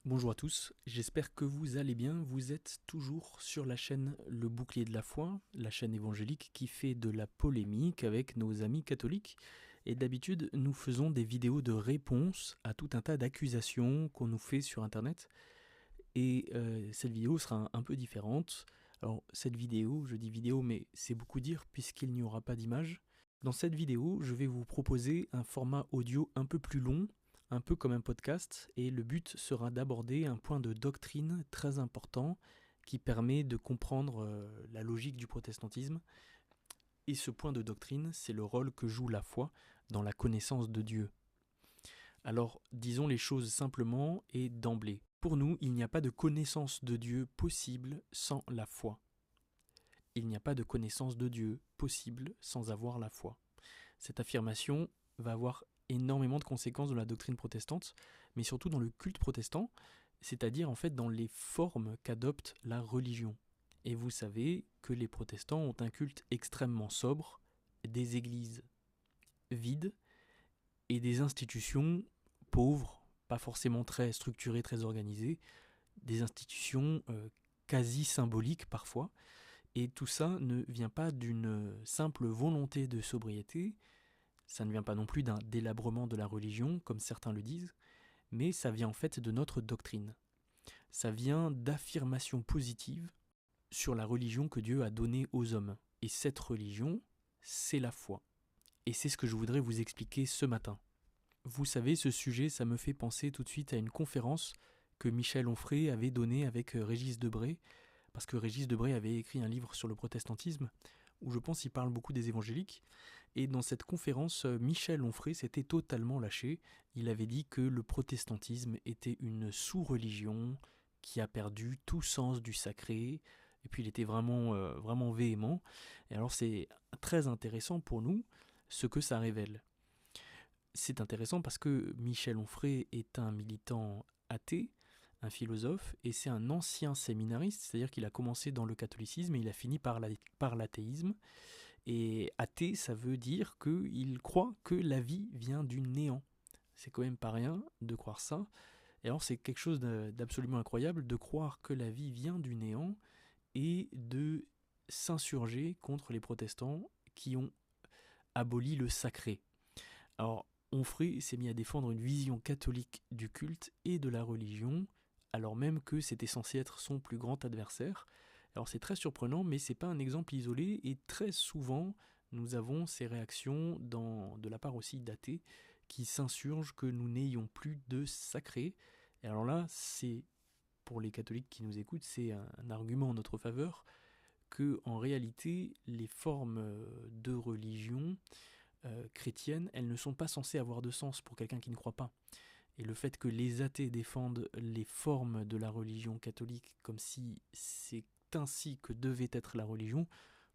Bonjour à tous, j'espère que vous allez bien. Vous êtes toujours sur la chaîne Le Bouclier de la Foi, la chaîne évangélique qui fait de la polémique avec nos amis catholiques. Et d'habitude, nous faisons des vidéos de réponse à tout un tas d'accusations qu'on nous fait sur Internet. Et cette vidéo sera un peu différente. Alors cette vidéo, je dis vidéo, mais c'est beaucoup dire puisqu'il n'y aura pas d'image. Dans cette vidéo, je vais vous proposer un format audio un peu plus long, un peu comme un podcast, et le but sera d'aborder un point de doctrine très important qui permet de comprendre la logique du protestantisme. Et ce point de doctrine, c'est le rôle que joue la foi dans la connaissance de Dieu. Alors, disons les choses simplement et d'emblée. Pour nous, il n'y a pas de connaissance de Dieu possible sans la foi. Il n'y a pas de connaissance de Dieu possible sans avoir la foi. Cette affirmation va avoir énormément de conséquences dans la doctrine protestante, mais surtout dans le culte protestant, c'est-à-dire en fait dans les formes qu'adopte la religion. Et vous savez que les protestants ont un culte extrêmement sobre, des églises vides et des institutions pauvres, pas forcément très structurées, très organisées, des institutions quasi symboliques parfois. Et tout ça ne vient pas d'une simple volonté de sobriété, ça ne vient pas non plus d'un délabrement de la religion, comme certains le disent, mais ça vient en fait de notre doctrine. Ça vient d'affirmations positives sur la religion que Dieu a donnée aux hommes. Et cette religion, c'est la foi. Et c'est ce que je voudrais vous expliquer ce matin. Vous savez, ce sujet, ça me fait penser tout de suite à une conférence que Michel Onfray avait donnée avec Régis Debray, parce que Régis Debray avait écrit un livre sur le protestantisme, où je pense qu'il parle beaucoup des évangéliques, et dans cette conférence, Michel Onfray s'était totalement lâché. Il avait dit que le protestantisme était une sous-religion qui a perdu tout sens du sacré, et puis il était vraiment véhément. Et alors c'est très intéressant pour nous ce que ça révèle. C'est intéressant parce que Michel Onfray est un militant athée, un philosophe, et c'est un ancien séminariste, c'est-à-dire qu'il a commencé dans le catholicisme et il a fini par l'athéisme. Et athée, ça veut dire qu'il croit que la vie vient du néant. C'est quand même pas rien de croire ça. Et alors c'est quelque chose d'absolument incroyable de croire que la vie vient du néant et de s'insurger contre les protestants qui ont aboli le sacré. Alors Onfray s'est mis à défendre une vision catholique du culte et de la religion, alors même que c'était censé être son plus grand adversaire. Alors c'est très surprenant, mais c'est pas un exemple isolé, et très souvent nous avons ces réactions de la part aussi d'athées qui s'insurgent que nous n'ayons plus de sacré. Et alors là, c'est pour les catholiques qui nous écoutent, c'est un argument en notre faveur que en réalité les formes de religion chrétiennes, elles ne sont pas censées avoir de sens pour quelqu'un qui ne croit pas. Et le fait que les athées défendent les formes de la religion catholique comme si c'est ainsi que devait être la religion,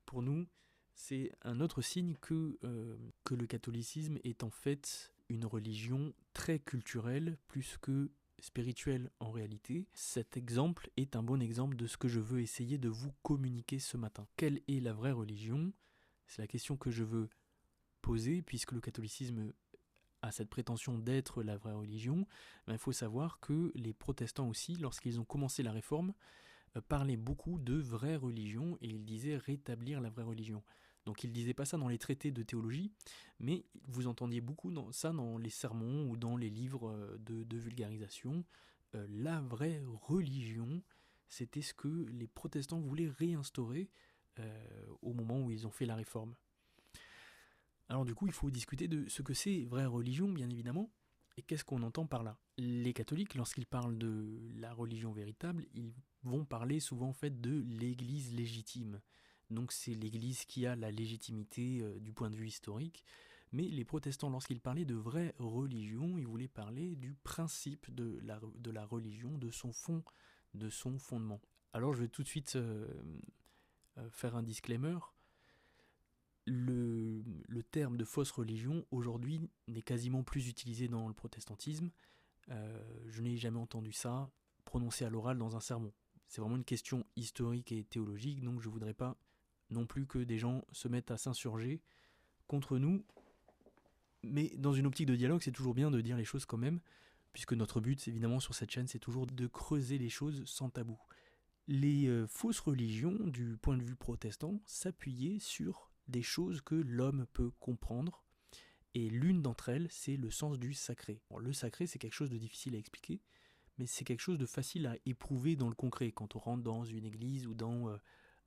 pour nous, c'est un autre signe que le catholicisme est en fait une religion très culturelle plus que spirituelle en réalité. Cet exemple est un bon exemple de ce que je veux essayer de vous communiquer ce matin. Quelle est la vraie religion? C'est la question que je veux poser puisque le catholicisme à cette prétention d'être la vraie religion, il faut savoir que les protestants aussi, lorsqu'ils ont commencé la réforme, parlaient beaucoup de vraie religion et ils disaient rétablir la vraie religion. Donc ils ne disaient pas ça dans les traités de théologie, mais vous entendiez beaucoup ça dans les sermons ou dans les livres de vulgarisation. La vraie religion, c'était ce que les protestants voulaient réinstaurer au moment où ils ont fait la réforme. Alors du coup, il faut discuter de ce que c'est vraie religion, bien évidemment, et qu'est-ce qu'on entend par là. Les catholiques, lorsqu'ils parlent de la religion véritable, ils vont parler souvent en fait de l'Église légitime. Donc c'est l'Église qui a la légitimité du point de vue historique. Mais les protestants, lorsqu'ils parlaient de vraie religion, ils voulaient parler du principe de la religion, de son fond, de son fondement. Alors je vais tout de suite faire un disclaimer. Le terme de fausse religion aujourd'hui n'est quasiment plus utilisé dans le protestantisme. Je n'ai jamais entendu ça prononcé à l'oral dans un sermon. C'est vraiment une question historique et théologique, donc je ne voudrais pas non plus que des gens se mettent à s'insurger contre nous. Mais dans une optique de dialogue, c'est toujours bien de dire les choses quand même, puisque notre but, évidemment, sur cette chaîne, c'est toujours de creuser les choses sans tabou. Les fausses religions, du point de vue protestant, s'appuyaient sur des choses que l'homme peut comprendre, et l'une d'entre elles, c'est le sens du sacré. Bon, le sacré, c'est quelque chose de difficile à expliquer, mais c'est quelque chose de facile à éprouver dans le concret, quand on rentre dans une église ou dans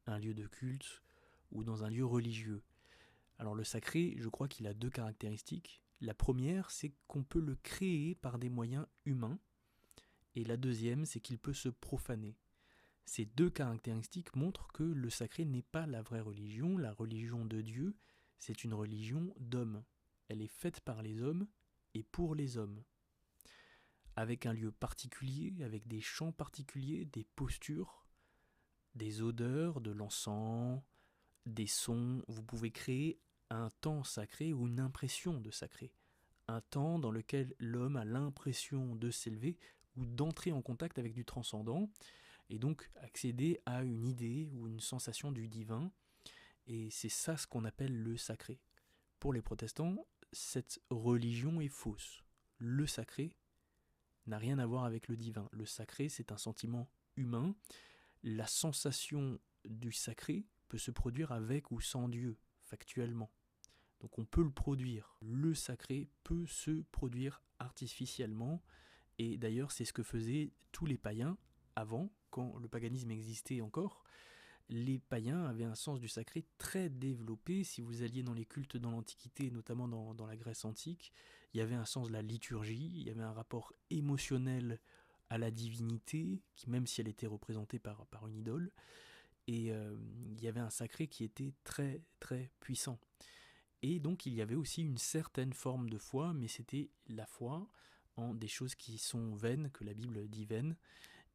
un lieu de culte ou dans un lieu religieux. Alors le sacré, je crois qu'il a deux caractéristiques. La première, c'est qu'on peut le créer par des moyens humains, et la deuxième, c'est qu'il peut se profaner. Ces deux caractéristiques montrent que le sacré n'est pas la vraie religion. La religion de Dieu, c'est une religion d'hommes. Elle est faite par les hommes et pour les hommes. Avec un lieu particulier, avec des chants particuliers, des postures, des odeurs, de l'encens, des sons. Vous pouvez créer un temps sacré ou une impression de sacré. Un temps dans lequel l'homme a l'impression de s'élever ou d'entrer en contact avec du transcendant, et donc accéder à une idée ou une sensation du divin, et c'est ça ce qu'on appelle le sacré. Pour les protestants, cette religion est fausse. Le sacré n'a rien à voir avec le divin. Le sacré, c'est un sentiment humain. La sensation du sacré peut se produire avec ou sans Dieu, factuellement. Donc on peut le produire. Le sacré peut se produire artificiellement, et d'ailleurs c'est ce que faisaient tous les païens avant, quand le paganisme existait encore. Les païens avaient un sens du sacré très développé. Si vous alliez dans les cultes dans l'Antiquité, notamment dans la Grèce antique, il y avait un sens de la liturgie, il y avait un rapport émotionnel à la divinité, qui, même si elle était représentée par une idole, et il y avait un sacré qui était très très puissant. Et donc il y avait aussi une certaine forme de foi, mais c'était la foi en des choses qui sont vaines, que la Bible dit vaines,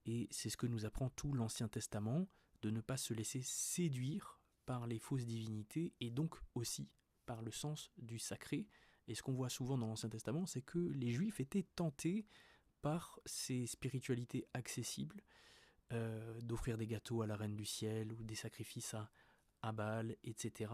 et c'est ce que nous apprend tout l'Ancien Testament, de ne pas se laisser séduire par les fausses divinités, et donc aussi par le sens du sacré. Et ce qu'on voit souvent dans l'Ancien Testament, c'est que les Juifs étaient tentés par ces spiritualités accessibles, d'offrir des gâteaux à la Reine du Ciel ou des sacrifices à Baal, etc.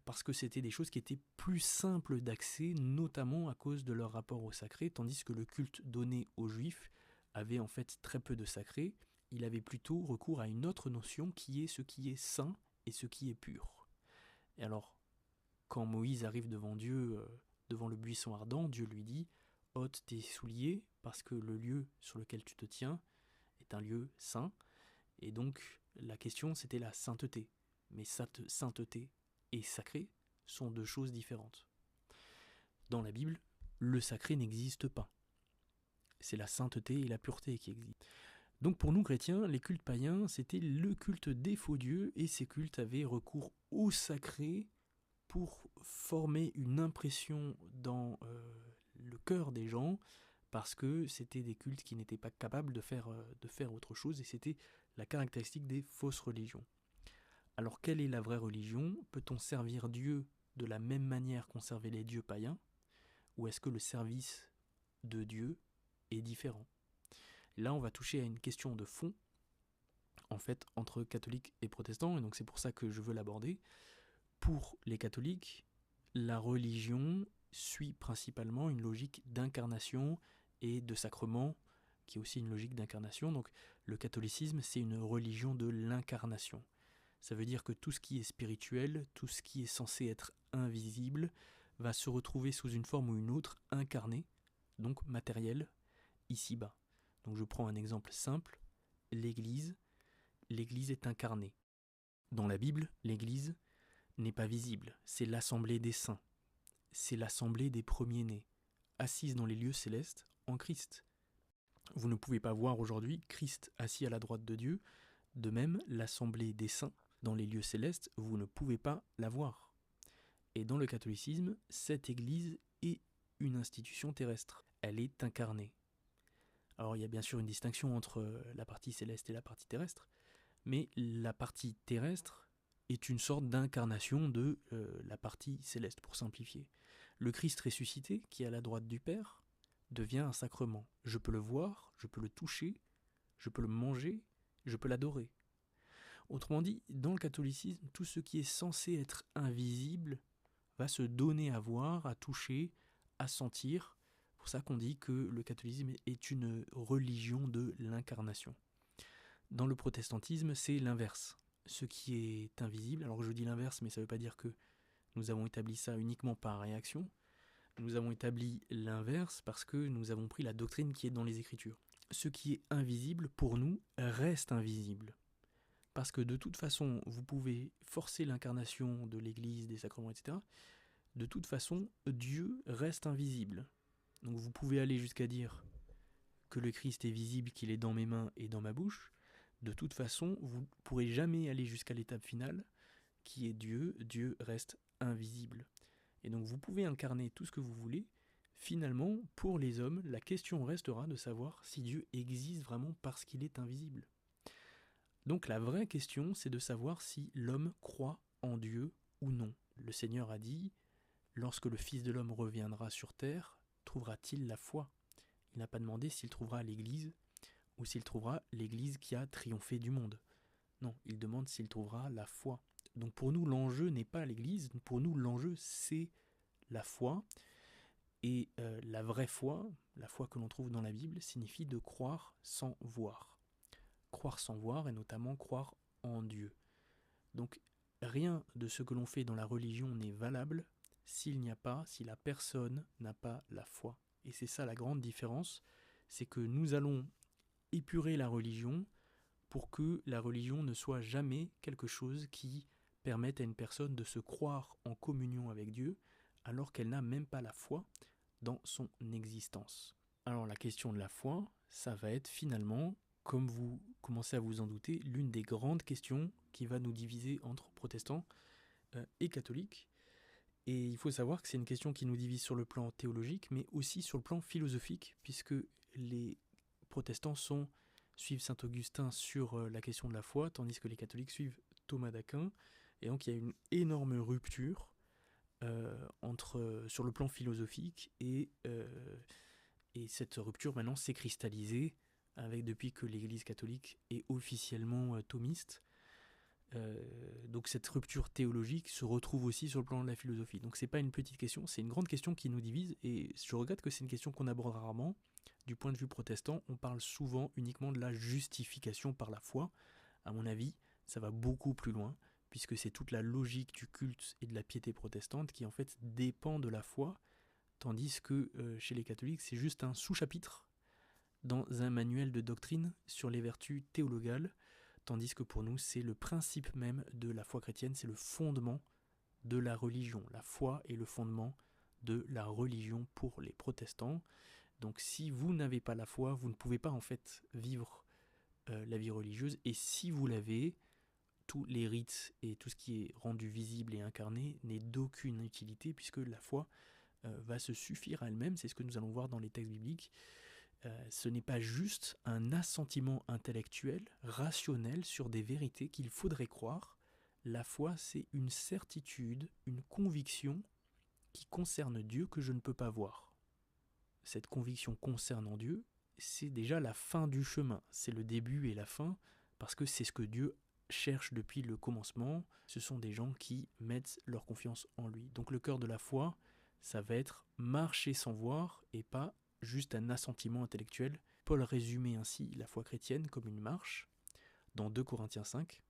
Parce que c'était des choses qui étaient plus simples d'accès, notamment à cause de leur rapport au sacré, tandis que le culte donné aux Juifs avait en fait très peu de sacré. Il avait plutôt recours à une autre notion qui est ce qui est saint et ce qui est pur. Et alors, quand Moïse arrive devant Dieu, devant le buisson ardent, Dieu lui dit « ôte tes souliers, parce que le lieu sur lequel tu te tiens est un lieu saint. » Et donc, la question, c'était la sainteté. Mais cette sainteté et sacré sont deux choses différentes. Dans la Bible, le sacré n'existe pas. C'est la sainteté et la pureté qui existent. Donc pour nous chrétiens, les cultes païens, c'était le culte des faux dieux, et ces cultes avaient recours au sacré pour former une impression dans le cœur des gens, parce que c'était des cultes qui n'étaient pas capables de faire autre chose, et c'était la caractéristique des fausses religions. Alors quelle est la vraie religion? Peut-on servir Dieu de la même manière qu'on servait les dieux païens? Ou est-ce que le service de Dieu est différent? Là, on va toucher à une question de fond, en fait, entre catholiques et protestants, et donc c'est pour ça que je veux l'aborder. Pour les catholiques, la religion suit principalement une logique d'incarnation et de sacrement, qui est aussi une logique d'incarnation. Donc le catholicisme, c'est une religion de l'incarnation. Ça veut dire que tout ce qui est spirituel, tout ce qui est censé être invisible, va se retrouver sous une forme ou une autre incarné, donc matériel, ici-bas. Donc je prends un exemple simple, l'Église. L'Église est incarnée. Dans la Bible, l'Église n'est pas visible, c'est l'assemblée des saints. C'est l'assemblée des premiers-nés, assise dans les lieux célestes en Christ. Vous ne pouvez pas voir aujourd'hui Christ assis à la droite de Dieu. De même, l'assemblée des saints dans les lieux célestes, vous ne pouvez pas la voir. Et dans le catholicisme, cette Église est une institution terrestre. Elle est incarnée. Alors il y a bien sûr une distinction entre la partie céleste et la partie terrestre, mais la partie terrestre est une sorte d'incarnation de la partie céleste, pour simplifier. Le Christ ressuscité, qui est à la droite du Père, devient un sacrement. Je peux le voir, je peux le toucher, je peux le manger, je peux l'adorer. Autrement dit, dans le catholicisme, tout ce qui est censé être invisible va se donner à voir, à toucher, à sentir. C'est pour ça qu'on dit que le catholicisme est une religion de l'incarnation. Dans le protestantisme, c'est l'inverse. Ce qui est invisible, alors je dis l'inverse, mais ça ne veut pas dire que nous avons établi ça uniquement par réaction. Nous avons établi l'inverse parce que nous avons pris la doctrine qui est dans les Écritures. Ce qui est invisible, pour nous, reste invisible. Parce que de toute façon, vous pouvez forcer l'incarnation de l'Église, des sacrements, etc. De toute façon, Dieu reste invisible. Donc vous pouvez aller jusqu'à dire que le Christ est visible, qu'il est dans mes mains et dans ma bouche. De toute façon, vous ne pourrez jamais aller jusqu'à l'étape finale, qui est Dieu. Dieu reste invisible. Et donc vous pouvez incarner tout ce que vous voulez. Finalement, pour les hommes, la question restera de savoir si Dieu existe vraiment parce qu'il est invisible. Donc la vraie question, c'est de savoir si l'homme croit en Dieu ou non. Le Seigneur a dit, lorsque le Fils de l'homme reviendra sur terre, trouvera-t-il la foi ? Il n'a pas demandé s'il trouvera l'Église ou s'il trouvera l'Église qui a triomphé du monde. Non, il demande s'il trouvera la foi. Donc pour nous, l'enjeu n'est pas l'Église, pour nous, l'enjeu, c'est la foi. Et la vraie foi, la foi que l'on trouve dans la Bible, signifie de croire sans voir. Croire sans voir et notamment croire en Dieu. Donc rien de ce que l'on fait dans la religion n'est valable si la personne n'a pas la foi. Et c'est ça la grande différence, c'est que nous allons épurer la religion pour que la religion ne soit jamais quelque chose qui permette à une personne de se croire en communion avec Dieu alors qu'elle n'a même pas la foi dans son existence. Alors la question de la foi, ça va être finalement, comme vous commencez à vous en douter, l'une des grandes questions qui va nous diviser entre protestants et catholiques. Et il faut savoir que c'est une question qui nous divise sur le plan théologique, mais aussi sur le plan philosophique, puisque les protestants suivent saint Augustin sur la question de la foi, tandis que les catholiques suivent Thomas d'Aquin. Et donc il y a une énorme rupture sur le plan philosophique, et cette rupture maintenant s'est cristallisée depuis que l'Église catholique est officiellement thomiste. Donc cette rupture théologique se retrouve aussi sur le plan de la philosophie. Donc c'est pas une petite question, c'est une grande question qui nous divise, et je regrette que c'est une question qu'on aborde rarement. Du point de vue protestant, on parle souvent uniquement de la justification par la foi. À mon avis, ça va beaucoup plus loin, puisque c'est toute la logique du culte et de la piété protestante qui en fait dépend de la foi, tandis que chez les catholiques, c'est juste un sous-chapitre dans un manuel de doctrine sur les vertus théologales, tandis que pour nous, c'est le principe même de la foi chrétienne, c'est le fondement de la religion. La foi est le fondement de la religion pour les protestants. Donc si vous n'avez pas la foi, vous ne pouvez pas en fait vivre la vie religieuse, et si vous l'avez, tous les rites et tout ce qui est rendu visible et incarné n'est d'aucune utilité, puisque la foi va se suffire à elle-même. C'est ce que nous allons voir dans les textes bibliques. Ce n'est pas juste un assentiment intellectuel, rationnel sur des vérités qu'il faudrait croire. La foi, c'est une certitude, une conviction qui concerne Dieu que je ne peux pas voir. Cette conviction concernant Dieu, c'est déjà la fin du chemin, c'est le début et la fin, parce que c'est ce que Dieu cherche depuis le commencement. Ce sont des gens qui mettent leur confiance en lui. Donc le cœur de la foi, ça va être marcher sans voir et pas juste un assentiment intellectuel. Paul résumait ainsi la foi chrétienne comme une marche dans 2 Corinthiens 5.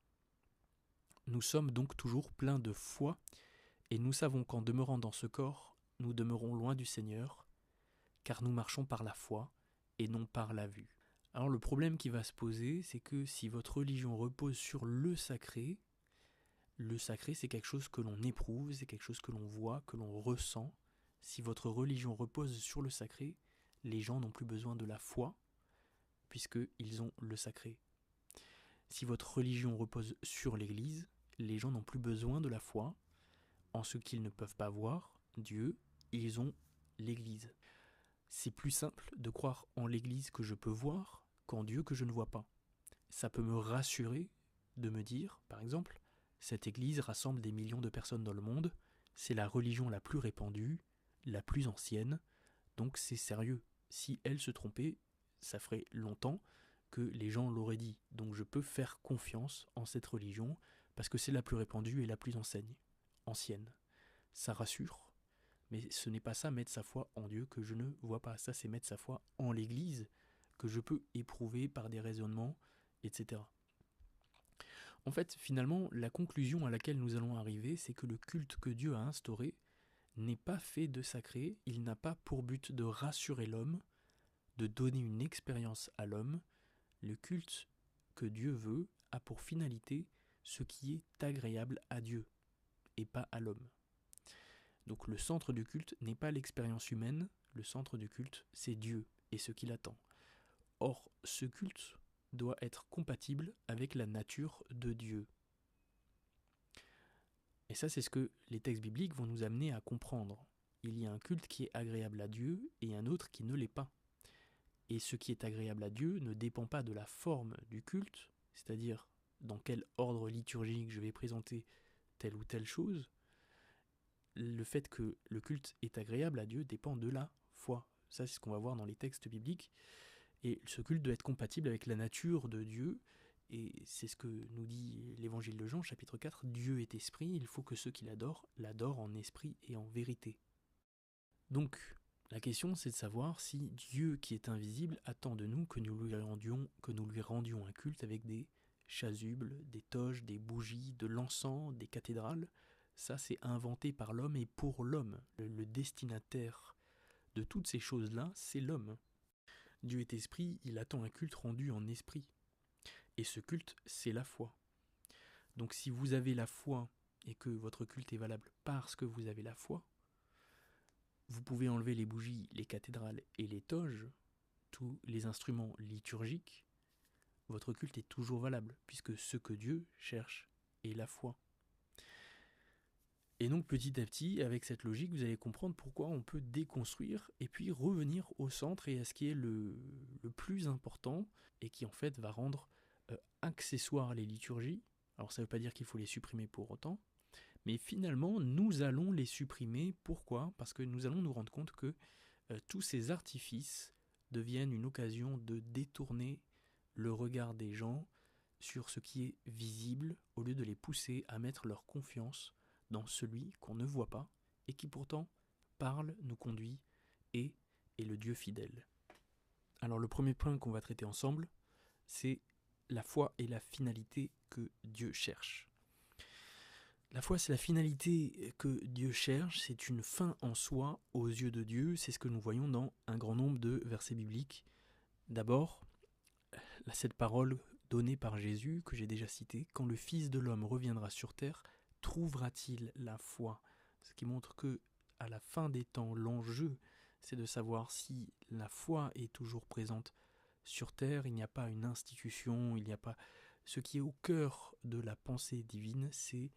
Nous sommes donc toujours pleins de foi, et nous savons qu'en demeurant dans ce corps, nous demeurons loin du Seigneur, car nous marchons par la foi et non par la vue. Alors le problème qui va se poser, c'est que si votre religion repose sur le sacré c'est quelque chose que l'on éprouve, c'est quelque chose que l'on voit, que l'on ressent. Si votre religion repose sur le sacré, les gens n'ont plus besoin de la foi, puisqu'ils ont le sacré. Si votre religion repose sur l'Église, les gens n'ont plus besoin de la foi, en ce qu'ils ne peuvent pas voir Dieu, ils ont l'Église. C'est plus simple de croire en l'Église que je peux voir qu'en Dieu que je ne vois pas. Ça peut me rassurer de me dire, par exemple, cette Église rassemble des millions de personnes dans le monde, c'est la religion la plus répandue, la plus ancienne, donc c'est sérieux. Si elle se trompait, ça ferait longtemps que les gens l'auraient dit. Donc je peux faire confiance en cette religion parce que c'est la plus répandue et la plus ancienne. Ça rassure. Mais ce n'est pas ça, mettre sa foi en Dieu, que je ne vois pas. Ça, c'est mettre sa foi en l'Église, que je peux éprouver par des raisonnements, etc. En fait, finalement, la conclusion à laquelle nous allons arriver, c'est que le culte que Dieu a instauré n'est pas fait de sacré, il n'a pas pour but de rassurer l'homme, de donner une expérience à l'homme. Le culte que Dieu veut a pour finalité ce qui est agréable à Dieu et pas à l'homme. Donc le centre du culte n'est pas l'expérience humaine, le centre du culte c'est Dieu et ce qu'il attend. Or, ce culte doit être compatible avec la nature de Dieu. Et ça, c'est ce que les textes bibliques vont nous amener à comprendre. Il y a un culte qui est agréable à Dieu et un autre qui ne l'est pas. Et ce qui est agréable à Dieu ne dépend pas de la forme du culte, c'est-à-dire dans quel ordre liturgique je vais présenter telle ou telle chose. Le fait que le culte est agréable à Dieu dépend de la foi. Ça, c'est ce qu'on va voir dans les textes bibliques. Et ce culte doit être compatible avec la nature de Dieu. Et c'est ce que nous dit l'évangile de Jean, chapitre 4. Dieu est esprit, il faut que ceux qui l'adorent en esprit et en vérité. Donc, la question, c'est de savoir si Dieu, qui est invisible, attend de nous que nous lui rendions un culte avec des chasubles, des toges, des bougies, de l'encens, des cathédrales. Ça, c'est inventé par l'homme et pour l'homme. Le destinataire de toutes ces choses-là, c'est l'homme. Dieu est esprit, il attend un culte rendu en esprit. Et ce culte, c'est la foi. Donc si vous avez la foi et que votre culte est valable parce que vous avez la foi, vous pouvez enlever les bougies, les cathédrales et les toges, tous les instruments liturgiques, votre culte est toujours valable, puisque ce que Dieu cherche est la foi. Et donc petit à petit, avec cette logique, vous allez comprendre pourquoi on peut déconstruire et puis revenir au centre et à ce qui est le plus important et qui en fait va rendre accessoires les liturgies. Alors ça ne veut pas dire qu'il faut les supprimer pour autant, mais finalement nous allons les supprimer. Pourquoi ? Parce que nous allons nous rendre compte que tous ces artifices deviennent une occasion de détourner le regard des gens sur ce qui est visible au lieu de les pousser à mettre leur confiance dans celui qu'on ne voit pas et qui pourtant parle, nous conduit et est le Dieu fidèle. Alors le premier point qu'on va traiter ensemble, c'est la foi et la finalité que Dieu cherche. La foi, c'est la finalité que Dieu cherche, c'est une fin en soi aux yeux de Dieu, c'est ce que nous voyons dans un grand nombre de versets bibliques. D'abord, cette parole donnée par Jésus, que j'ai déjà citée, « Quand le Fils de l'homme reviendra sur terre, trouvera-t-il la foi ?» Ce qui montre que, à la fin des temps, l'enjeu, c'est de savoir si la foi est toujours présente sur terre. Il n'y a pas une institution, il n'y a pas... Ce qui est au cœur de la pensée divine, c'est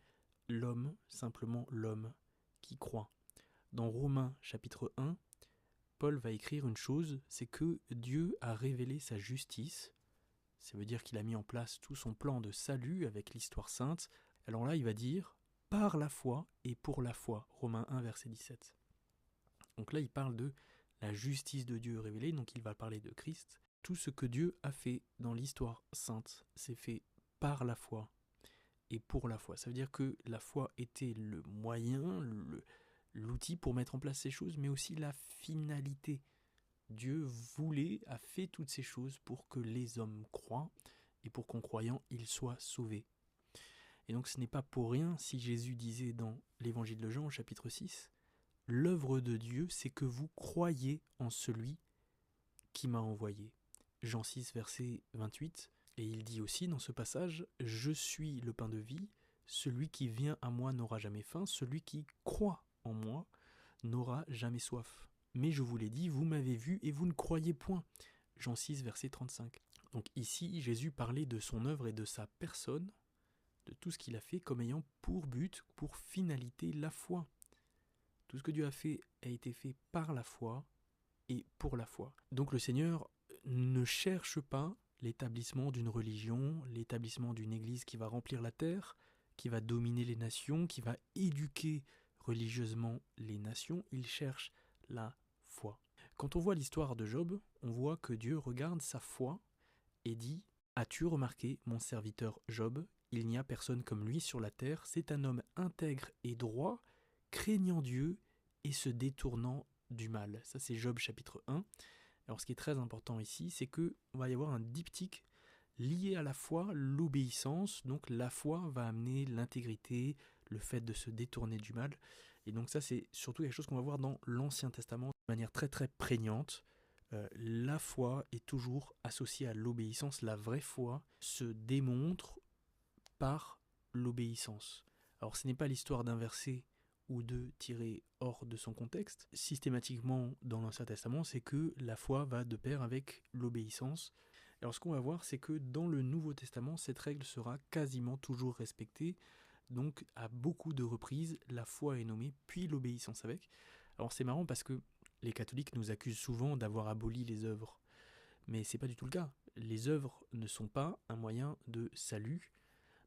l'homme, simplement l'homme, qui croit. Dans Romains chapitre 1, Paul va écrire une chose, c'est que Dieu a révélé sa justice. Ça veut dire qu'il a mis en place tout son plan de salut avec l'histoire sainte. Alors là, il va dire « par la foi et pour la foi », Romains 1, verset 17. Donc là, il parle de la justice de Dieu révélée, donc il va parler de Christ. Tout ce que Dieu a fait dans l'histoire sainte, c'est fait par la foi et pour la foi. Ça veut dire que la foi était le moyen, l'outil pour mettre en place ces choses, mais aussi la finalité. Dieu voulait, a fait toutes ces choses pour que les hommes croient et pour qu'en croyant, ils soient sauvés. Et donc ce n'est pas pour rien si Jésus disait dans l'évangile de Jean au chapitre 6, « L'œuvre de Dieu, c'est que vous croyez en celui qui m'a envoyé. » Jean 6, verset 28. Et il dit aussi dans ce passage, « Je suis le pain de vie, celui qui vient à moi n'aura jamais faim, celui qui croit en moi n'aura jamais soif. Mais je vous l'ai dit, vous m'avez vu et vous ne croyez point. » Jean 6, verset 35. Donc ici, Jésus parlait de son œuvre et de sa personne, de tout ce qu'il a fait comme ayant pour but, pour finalité, la foi. Tout ce que Dieu a fait a été fait par la foi et pour la foi. Donc le Seigneur ne cherche pas l'établissement d'une religion, l'établissement d'une église qui va remplir la terre, qui va dominer les nations, qui va éduquer religieusement les nations. Il cherche la foi. Quand on voit l'histoire de Job, on voit que Dieu regarde sa foi et dit « As-tu remarqué, mon serviteur Job, il n'y a personne comme lui sur la terre, c'est un homme intègre et droit, craignant Dieu et se détournant du mal. Ça, c'est Job chapitre 1. Alors, ce qui est très important ici, c'est qu'il va y avoir un diptyque lié à la foi, l'obéissance. Donc, la foi va amener l'intégrité, le fait de se détourner du mal. Et donc, ça, c'est surtout quelque chose qu'on va voir dans l'Ancien Testament de manière très, très prégnante. La foi est toujours associée à l'obéissance. La vraie foi se démontre par l'obéissance. Alors, ce n'est pas l'histoire d'un verset ou de tirer hors de son contexte. Systématiquement, dans l'Ancien Testament, c'est que la foi va de pair avec l'obéissance. Alors, ce qu'on va voir, c'est que dans le Nouveau Testament, cette règle sera quasiment toujours respectée. Donc, à beaucoup de reprises, la foi est nommée, puis l'obéissance avec. Alors, c'est marrant parce que les catholiques nous accusent souvent d'avoir aboli les œuvres. Mais c'est pas du tout le cas. Les œuvres ne sont pas un moyen de salut.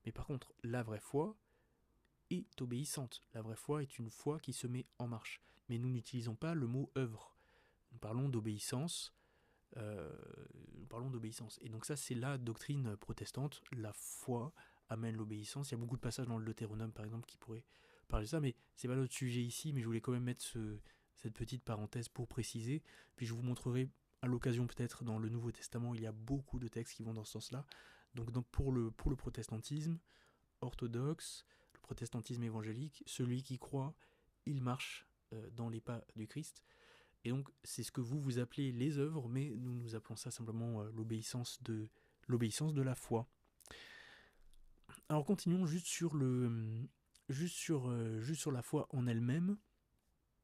Mais par contre, la vraie foi est obéissante. La vraie foi est une foi qui se met en marche. Mais nous n'utilisons pas le mot œuvre. Nous parlons d'obéissance. Et donc ça, c'est la doctrine protestante. La foi amène l'obéissance. Il y a beaucoup de passages dans le Deutéronome, par exemple, qui pourraient parler de ça. Mais c'est pas notre sujet ici. Mais je voulais quand même mettre cette petite parenthèse pour préciser. Puis je vous montrerai à l'occasion peut-être dans le Nouveau Testament, il y a beaucoup de textes qui vont dans ce sens-là. Donc pour le protestantisme orthodoxe, le protestantisme évangélique, celui qui croit, il marche dans les pas du Christ. Et donc c'est ce que vous appelez les œuvres, mais nous appelons ça simplement l'obéissance de la foi. Alors continuons juste sur la foi en elle-même.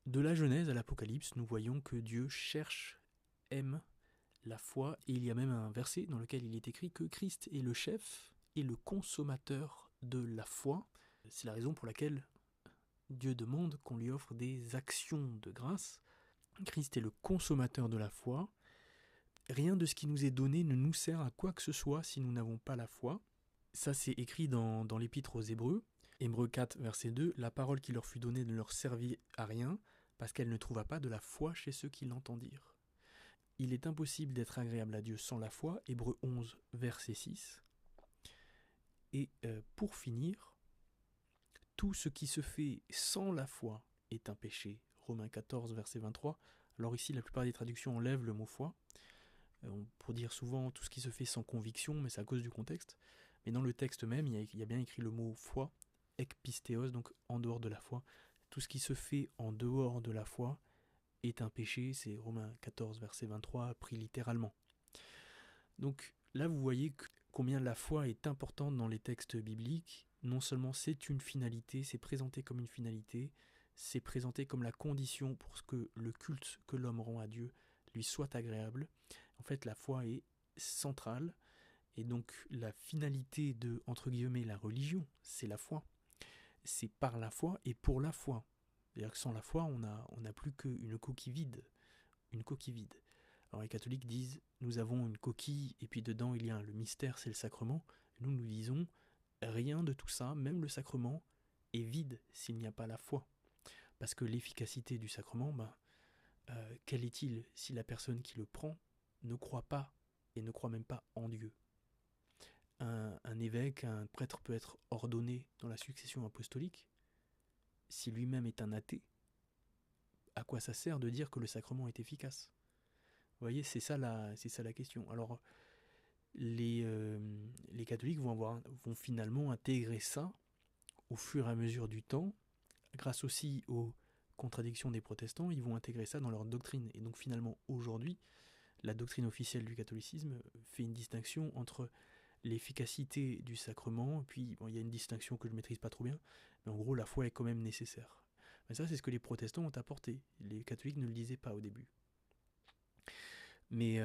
De la Genèse à l'Apocalypse, nous voyons que Dieu aime la foi, et il y a même un verset dans lequel il est écrit que Christ est le chef et le consommateur de la foi. C'est la raison pour laquelle Dieu demande qu'on lui offre des actions de grâce. Christ est le consommateur de la foi. Rien de ce qui nous est donné ne nous sert à quoi que ce soit si nous n'avons pas la foi. Ça, c'est écrit dans l'Épître aux Hébreux. Hébreux 4, verset 2, « La parole qui leur fut donnée ne leur servit à rien, parce qu'elle ne trouva pas de la foi chez ceux qui l'entendirent. » Il est impossible d'être agréable à Dieu sans la foi, Hébreux 11, verset 6. Et pour finir, tout ce qui se fait sans la foi est un péché, Romains 14, verset 23. Alors ici, la plupart des traductions enlèvent le mot foi, pour dire souvent tout ce qui se fait sans conviction, mais c'est à cause du contexte. Mais dans le texte même, il y a bien écrit le mot foi, ekpistéos, donc en dehors de la foi. Tout ce qui se fait en dehors de la foi est un péché, c'est Romains 14, verset 23, pris littéralement. Donc là, vous voyez combien la foi est importante dans les textes bibliques. Non seulement c'est une finalité, c'est présenté comme une finalité, c'est présenté comme la condition pour que le culte que l'homme rend à Dieu lui soit agréable. En fait, la foi est centrale, et donc la finalité de, entre guillemets, la religion, c'est la foi. C'est par la foi et pour la foi. C'est-à-dire que sans la foi, on n'a plus qu'une coquille vide. Une coquille vide. Alors les catholiques disent, nous avons une coquille, et puis dedans il y a le mystère, c'est le sacrement. Nous disons, rien de tout ça, même le sacrement, est vide s'il n'y a pas la foi. Parce que l'efficacité du sacrement, quel est-il si la personne qui le prend ne croit pas, et ne croit même pas en Dieu? Un évêque, un prêtre peut être ordonné dans la succession apostolique. Si lui-même est un athée, à quoi ça sert de dire que le sacrement est efficace? Vous voyez, c'est ça la question. Alors, les catholiques vont finalement intégrer ça au fur et à mesure du temps, grâce aussi aux contradictions des protestants, ils vont intégrer ça dans leur doctrine. Et donc finalement, aujourd'hui, la doctrine officielle du catholicisme fait une distinction entre l'efficacité du sacrement, puis il y a une distinction que je ne maîtrise pas trop bien, mais en gros, la foi est quand même nécessaire. Mais ça, c'est ce que les protestants ont apporté. Les catholiques ne le disaient pas au début. Mais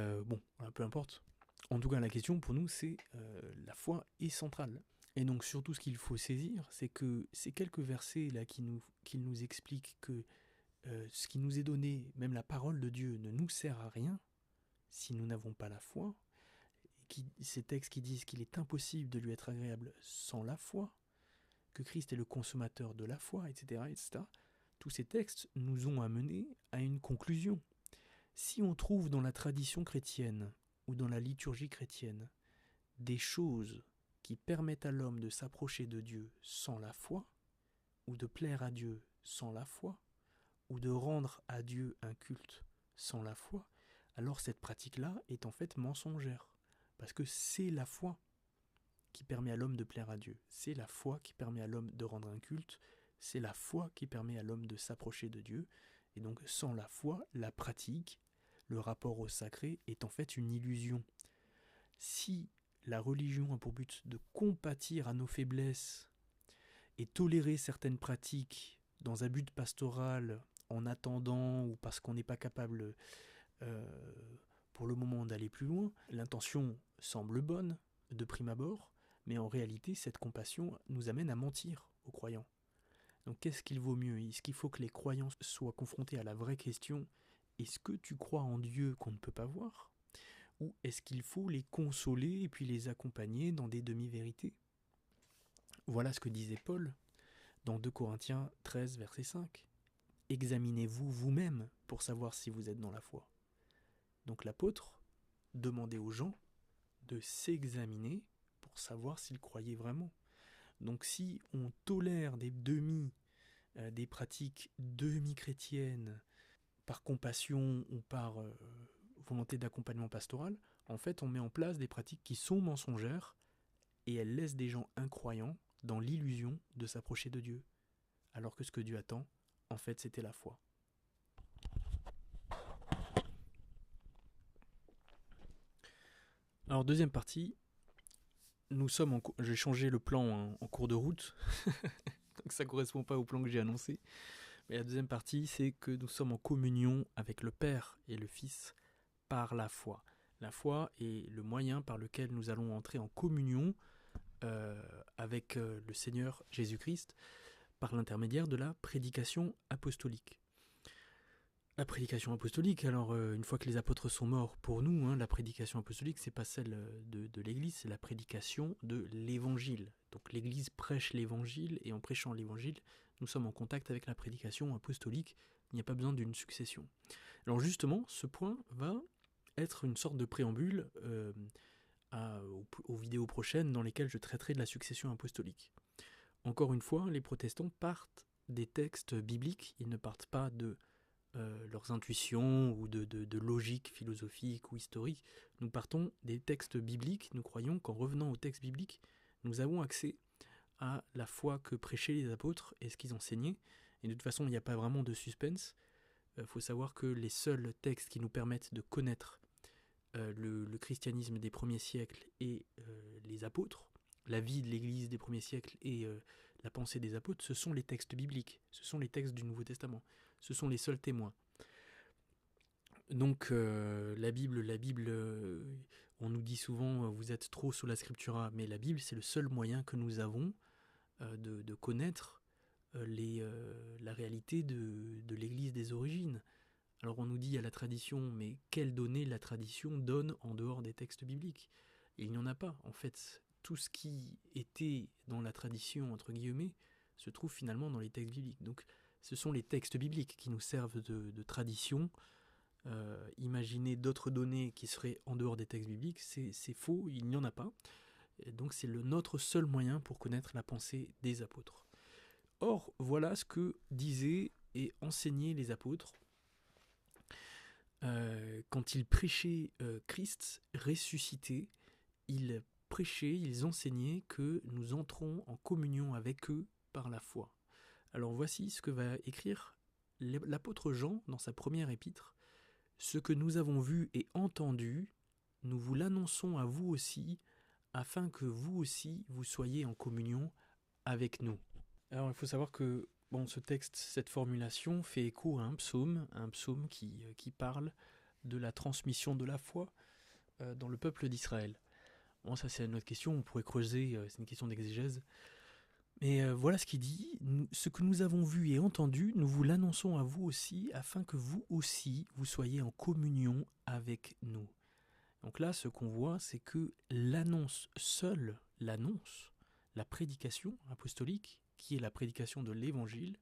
peu importe. En tout cas, la question pour nous, c'est la foi est centrale. Et donc surtout, ce qu'il faut saisir, c'est que ces quelques versets là qui nous expliquent que ce qui nous est donné, même la parole de Dieu, ne nous sert à rien si nous n'avons pas la foi. Ces textes qui disent qu'il est impossible de lui être agréable sans la foi, que Christ est le consommateur de la foi, etc., etc. Tous ces textes nous ont amenés à une conclusion. Si on trouve dans la tradition chrétienne ou dans la liturgie chrétienne des choses qui permettent à l'homme de s'approcher de Dieu sans la foi, ou de plaire à Dieu sans la foi, ou de rendre à Dieu un culte sans la foi, alors cette pratique-là est en fait mensongère. Parce que c'est la foi qui permet à l'homme de plaire à Dieu. C'est la foi qui permet à l'homme de rendre un culte. C'est la foi qui permet à l'homme de s'approcher de Dieu. Et donc sans la foi, la pratique, le rapport au sacré est en fait une illusion. Si la religion a pour but de compatir à nos faiblesses et tolérer certaines pratiques dans un but pastoral en attendant ou parce qu'on n'est pas capable pour le moment d'aller plus loin, l'intention semble bonne de prime abord, mais en réalité cette compassion nous amène à mentir aux croyants. Donc qu'est-ce qu'il vaut mieux? Est-ce qu'il faut que les croyants soient confrontés à la vraie question: est-ce que tu crois en Dieu qu'on ne peut pas voir? Ou est-ce qu'il faut les consoler et puis les accompagner dans des demi-vérités? Voilà ce que disait Paul dans 2 Corinthiens 13, verset 5. Examinez-vous vous-même pour savoir si vous êtes dans la foi. Donc l'apôtre demandait aux gens de s'examiner pour savoir s'ils croyaient vraiment. Donc si on tolère des pratiques demi-chrétiennes par compassion ou par volonté d'accompagnement pastoral, en fait on met en place des pratiques qui sont mensongères et elles laissent des gens incroyants dans l'illusion de s'approcher de Dieu. Alors que ce que Dieu attend, en fait c'était la foi. Alors deuxième partie, j'ai changé le plan en cours de route, donc ça ne correspond pas au plan que j'ai annoncé. Mais la deuxième partie, c'est que nous sommes en communion avec le Père et le Fils par la foi. La foi est le moyen par lequel nous allons entrer en communion avec le Seigneur Jésus-Christ par l'intermédiaire de la prédication apostolique. La prédication apostolique, alors une fois que les apôtres sont morts pour nous, la prédication apostolique, c'est pas celle de l'Église, c'est la prédication de l'Évangile. Donc l'Église prêche l'Évangile, et en prêchant l'Évangile, nous sommes en contact avec la prédication apostolique. Il n'y a pas besoin d'une succession. Alors justement, ce point va être une sorte de préambule aux vidéos prochaines dans lesquelles je traiterai de la succession apostolique. Encore une fois, les protestants partent des textes bibliques, ils ne partent pas de leurs intuitions ou de logique philosophique ou historique. Nous partons des textes bibliques. Nous croyons qu'en revenant aux textes bibliques, nous avons accès à la foi que prêchaient les apôtres et ce qu'ils enseignaient. Et de toute façon, il n'y a pas vraiment de suspense. Faut savoir que les seuls textes qui nous permettent de connaître le christianisme des premiers siècles et les apôtres, la vie de l'Église des premiers siècles et la pensée des apôtres, ce sont les textes bibliques, ce sont les textes du Nouveau Testament. Ce sont les seuls témoins. Donc la Bible, on nous dit souvent vous êtes trop sous la scriptura, mais la Bible c'est le seul moyen que nous avons de connaître la réalité de l'Église des origines. Alors on nous dit à la tradition, mais quelles données la tradition donne en dehors des textes bibliques? Il n'y en a pas. En fait, tout ce qui était dans la tradition, entre guillemets, se trouve finalement dans les textes bibliques. Donc ce sont les textes bibliques qui nous servent de tradition. Imaginer d'autres données qui seraient en dehors des textes bibliques, c'est faux, il n'y en a pas. Et donc c'est notre seul moyen pour connaître la pensée des apôtres. Or, voilà ce que disaient et enseignaient les apôtres quand ils prêchaient Christ ressuscité. Ils prêchaient, ils enseignaient que nous entrons en communion avec eux par la foi. Alors voici ce que va écrire l'apôtre Jean dans sa première épître. Ce que nous avons vu et entendu, nous vous l'annonçons à vous aussi, afin que vous aussi vous soyez en communion avec nous. Alors il faut savoir que ce texte, cette formulation fait écho à un psaume qui parle de la transmission de la foi dans le peuple d'Israël. Bon, ça c'est une autre question, on pourrait creuser, c'est une question d'exégèse. Mais voilà ce qu'il dit, ce que nous avons vu et entendu, nous vous l'annonçons à vous aussi, afin que vous aussi, vous soyez en communion avec nous. Donc là, ce qu'on voit, c'est que l'annonce, la prédication apostolique, qui est la prédication de l'Évangile,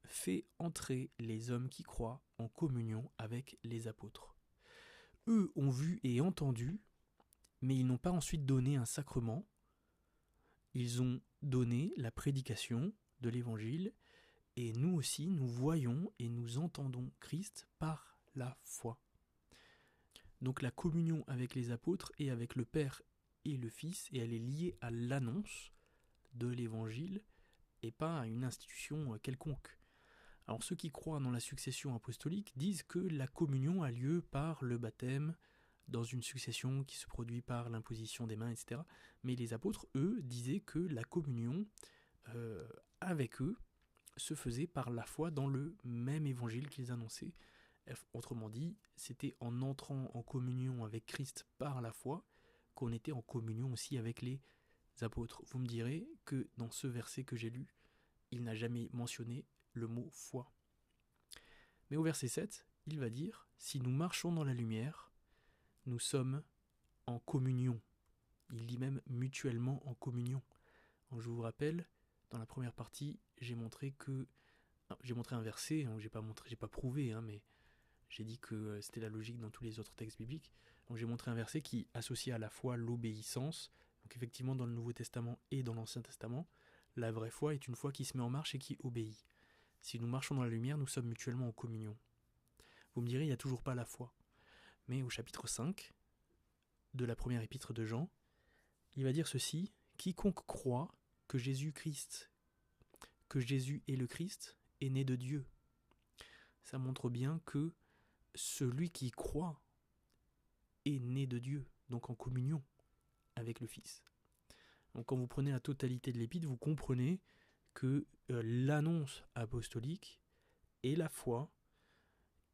fait entrer les hommes qui croient en communion avec les apôtres. Eux ont vu et entendu, mais ils n'ont pas ensuite donné un sacrement. Ils ont donné la prédication de l'Évangile Et nous aussi, nous voyons et nous entendons Christ par la foi. Donc la communion avec les apôtres et avec le Père et le Fils, et elle est liée à l'annonce de l'Évangile et pas à une institution quelconque. Alors ceux qui croient dans la succession apostolique disent que la communion a lieu par le baptême, dans une succession qui se produit par l'imposition des mains, etc. Mais les apôtres, eux, disaient que la communion avec eux se faisait par la foi dans le même évangile qu'ils annonçaient. Autrement dit, c'était en entrant en communion avec Christ par la foi qu'on était en communion aussi avec les apôtres. Vous me direz que dans ce verset que j'ai lu, il n'a jamais mentionné le mot foi. Mais au verset 7, il va dire « Si nous marchons dans la lumière, nous sommes en communion. » Il dit même mutuellement en communion. Donc, je vous rappelle, dans la première partie, j'ai montré un verset, j'ai pas prouvé, mais j'ai dit que c'était la logique dans tous les autres textes bibliques. Donc j'ai montré un verset qui associe à la foi l'obéissance. Donc effectivement, dans le Nouveau Testament et dans l'Ancien Testament, la vraie foi est une foi qui se met en marche et qui obéit. Si nous marchons dans la lumière, nous sommes mutuellement en communion. Vous me direz, il n'y a toujours pas la foi. Mais au chapitre 5 de la première épître de Jean, il va dire ceci, « Quiconque croit que Jésus est le Christ, est né de Dieu. » Ça montre bien que celui qui croit est né de Dieu, donc en communion avec le Fils. Donc quand vous prenez la totalité de l'épître, vous comprenez que l'annonce apostolique et la foi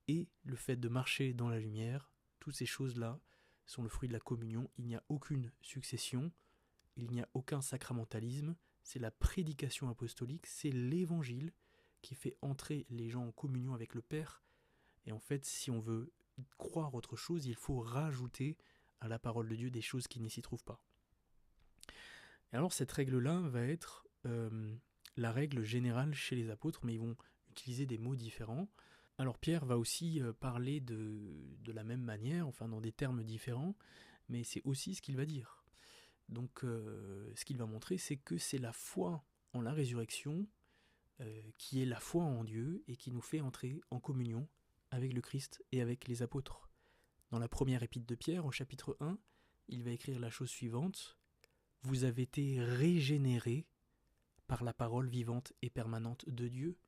et le fait de marcher dans la lumière, toutes ces choses-là sont le fruit de la communion. Il n'y a aucune succession, il n'y a aucun sacramentalisme, c'est la prédication apostolique, c'est l'évangile qui fait entrer les gens en communion avec le Père. Et en fait, si on veut croire autre chose, il faut rajouter à la parole de Dieu des choses qui n'y s'y trouvent pas. Et alors cette règle-là va être la règle générale chez les apôtres, mais ils vont utiliser des mots différents. Alors Pierre va aussi parler de la même manière, enfin dans des termes différents, mais c'est aussi ce qu'il va dire. Donc ce qu'il va montrer, c'est que c'est la foi en la résurrection qui est la foi en Dieu et qui nous fait entrer en communion avec le Christ et avec les apôtres. Dans la première épître de Pierre, au chapitre 1, il va écrire la chose suivante. « Vous avez été régénérés par la parole vivante et permanente de Dieu,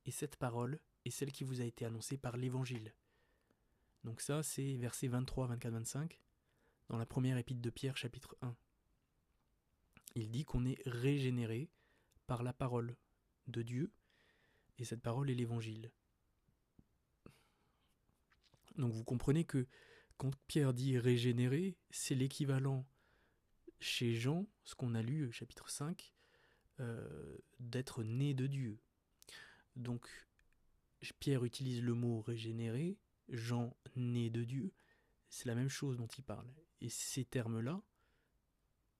et cette parole est celle qui vous a été annoncée par l'Évangile. » Donc ça, c'est versets 23, 24, 25, dans la première épître de Pierre, chapitre 1. Il dit qu'on est régénéré par la parole de Dieu, et cette parole est l'Évangile. Donc vous comprenez que quand Pierre dit régénéré, c'est l'équivalent chez Jean, ce qu'on a lu, chapitre 5, d'être né de Dieu. Donc Pierre utilise le mot régénéré, Jean né de Dieu, c'est la même chose dont il parle. Et ces termes-là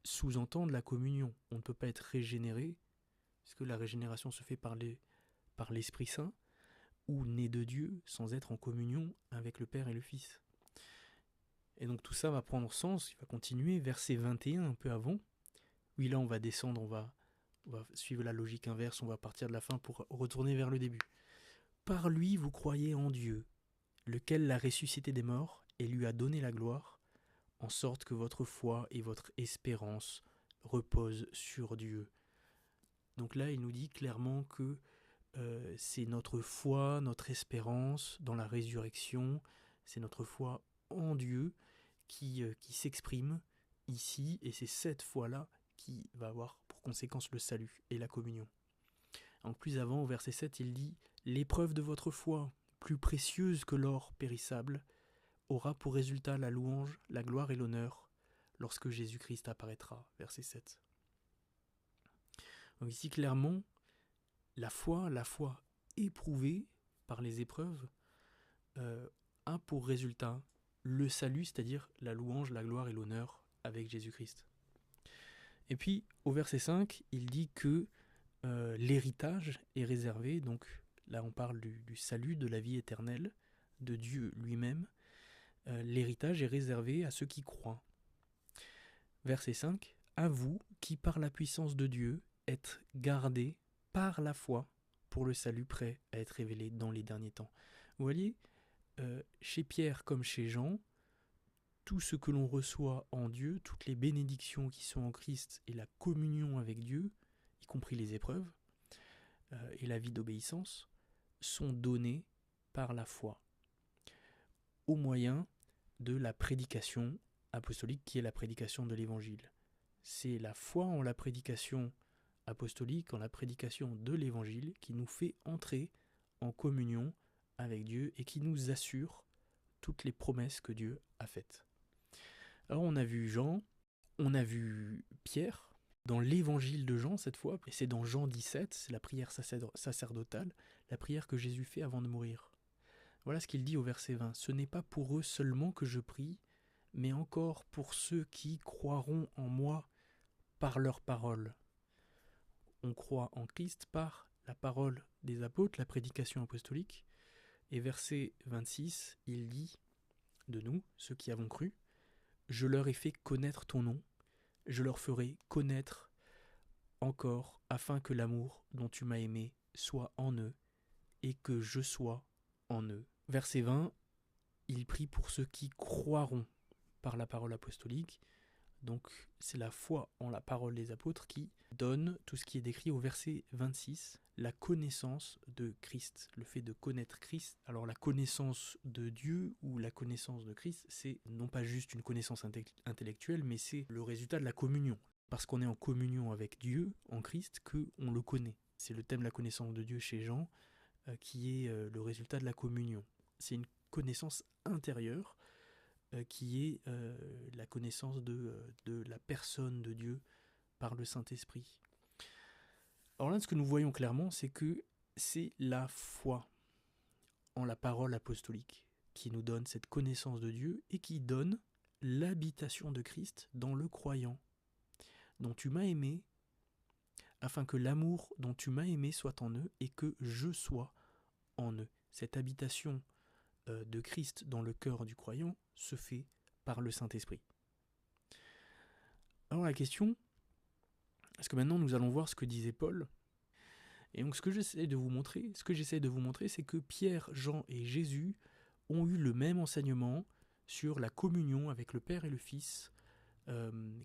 sous-entendent la communion. On ne peut pas être régénéré, parce que la régénération se fait par l'Esprit Saint, ou né de Dieu sans être en communion avec le Père et le Fils. Et donc tout ça va prendre sens, il va continuer, verset 21, un peu avant. Oui, là on va descendre, on va suivre la logique inverse, on va partir de la fin pour retourner vers le début. Par lui vous croyez en Dieu, lequel l'a ressuscité des morts et lui a donné la gloire, en sorte que votre foi et votre espérance reposent sur Dieu. Donc là il nous dit clairement que c'est notre foi, notre espérance dans la résurrection, c'est notre foi en Dieu qui s'exprime ici, et c'est cette foi-là qui va avoir pour conséquence le salut et la communion. Donc plus avant, au verset 7, il dit « L'épreuve de votre foi, plus précieuse que l'or périssable, aura pour résultat la louange, la gloire et l'honneur lorsque Jésus-Christ apparaîtra. » Verset 7. Donc ici, clairement, la foi éprouvée par les épreuves a pour résultat le salut, c'est-à-dire la louange, la gloire et l'honneur avec Jésus-Christ. Et puis, au verset 5, il dit que l'héritage est réservé, donc là on parle du salut, de la vie éternelle, de Dieu lui-même. L'héritage est réservé à ceux qui croient. Verset 5, « À vous qui par la puissance de Dieu êtes gardés par la foi pour le salut prêt à être révélé dans les derniers temps. Vous voyez, chez Pierre comme chez Jean, tout ce que l'on reçoit en Dieu, toutes les bénédictions qui sont en Christ et la communion avec Dieu, y compris les épreuves et la vie d'obéissance, sont données par la foi, au moyen de la prédication apostolique qui est la prédication de l'Évangile. C'est la foi en la prédication apostolique, en la prédication de l'Évangile qui nous fait entrer en communion avec Dieu et qui nous assure toutes les promesses que Dieu a faites. Alors on a vu Jean, on a vu Pierre, dans l'évangile de Jean cette fois, et c'est dans Jean 17, c'est la prière sacerdotale, la prière que Jésus fait avant de mourir. Voilà ce qu'il dit au verset 20. « Ce n'est pas pour eux seulement que je prie, mais encore pour ceux qui croiront en moi par leur parole. » On croit en Christ par la parole des apôtres, la prédication apostolique. Et verset 26, il dit de nous, ceux qui avons cru, « Je leur ai fait connaître ton nom, je leur ferai connaître encore, afin que l'amour dont tu m'as aimé soit en eux, et que je sois en eux. » Verset 20, il prie pour ceux qui croiront par la parole apostolique. Donc c'est la foi en la parole des apôtres qui donne tout ce qui est décrit au verset 26, la connaissance de Christ, le fait de connaître Christ. Alors la connaissance de Dieu ou la connaissance de Christ, c'est non pas juste une connaissance intellectuelle, mais c'est le résultat de la communion. Parce qu'on est en communion avec Dieu, en Christ, qu'on le connaît. C'est le thème de la connaissance de Dieu chez Jean, qui est le résultat de la communion. C'est une connaissance intérieure qui est la connaissance de la personne de Dieu par le Saint-Esprit. Alors là, ce que nous voyons clairement, c'est que c'est la foi en la parole apostolique qui nous donne cette connaissance de Dieu et qui donne l'habitation de Christ dans le croyant, dont tu m'as aimé, afin que l'amour dont tu m'as aimé soit en eux et que je sois en eux. Cette habitation de Christ dans le cœur du croyant se fait par le Saint-Esprit. Alors la question, est-ce que maintenant nous allons voir ce que disait Paul ? Et donc ce que j'essaie de vous montrer, c'est que Pierre, Jean et Jésus ont eu le même enseignement sur la communion avec le Père et le Fils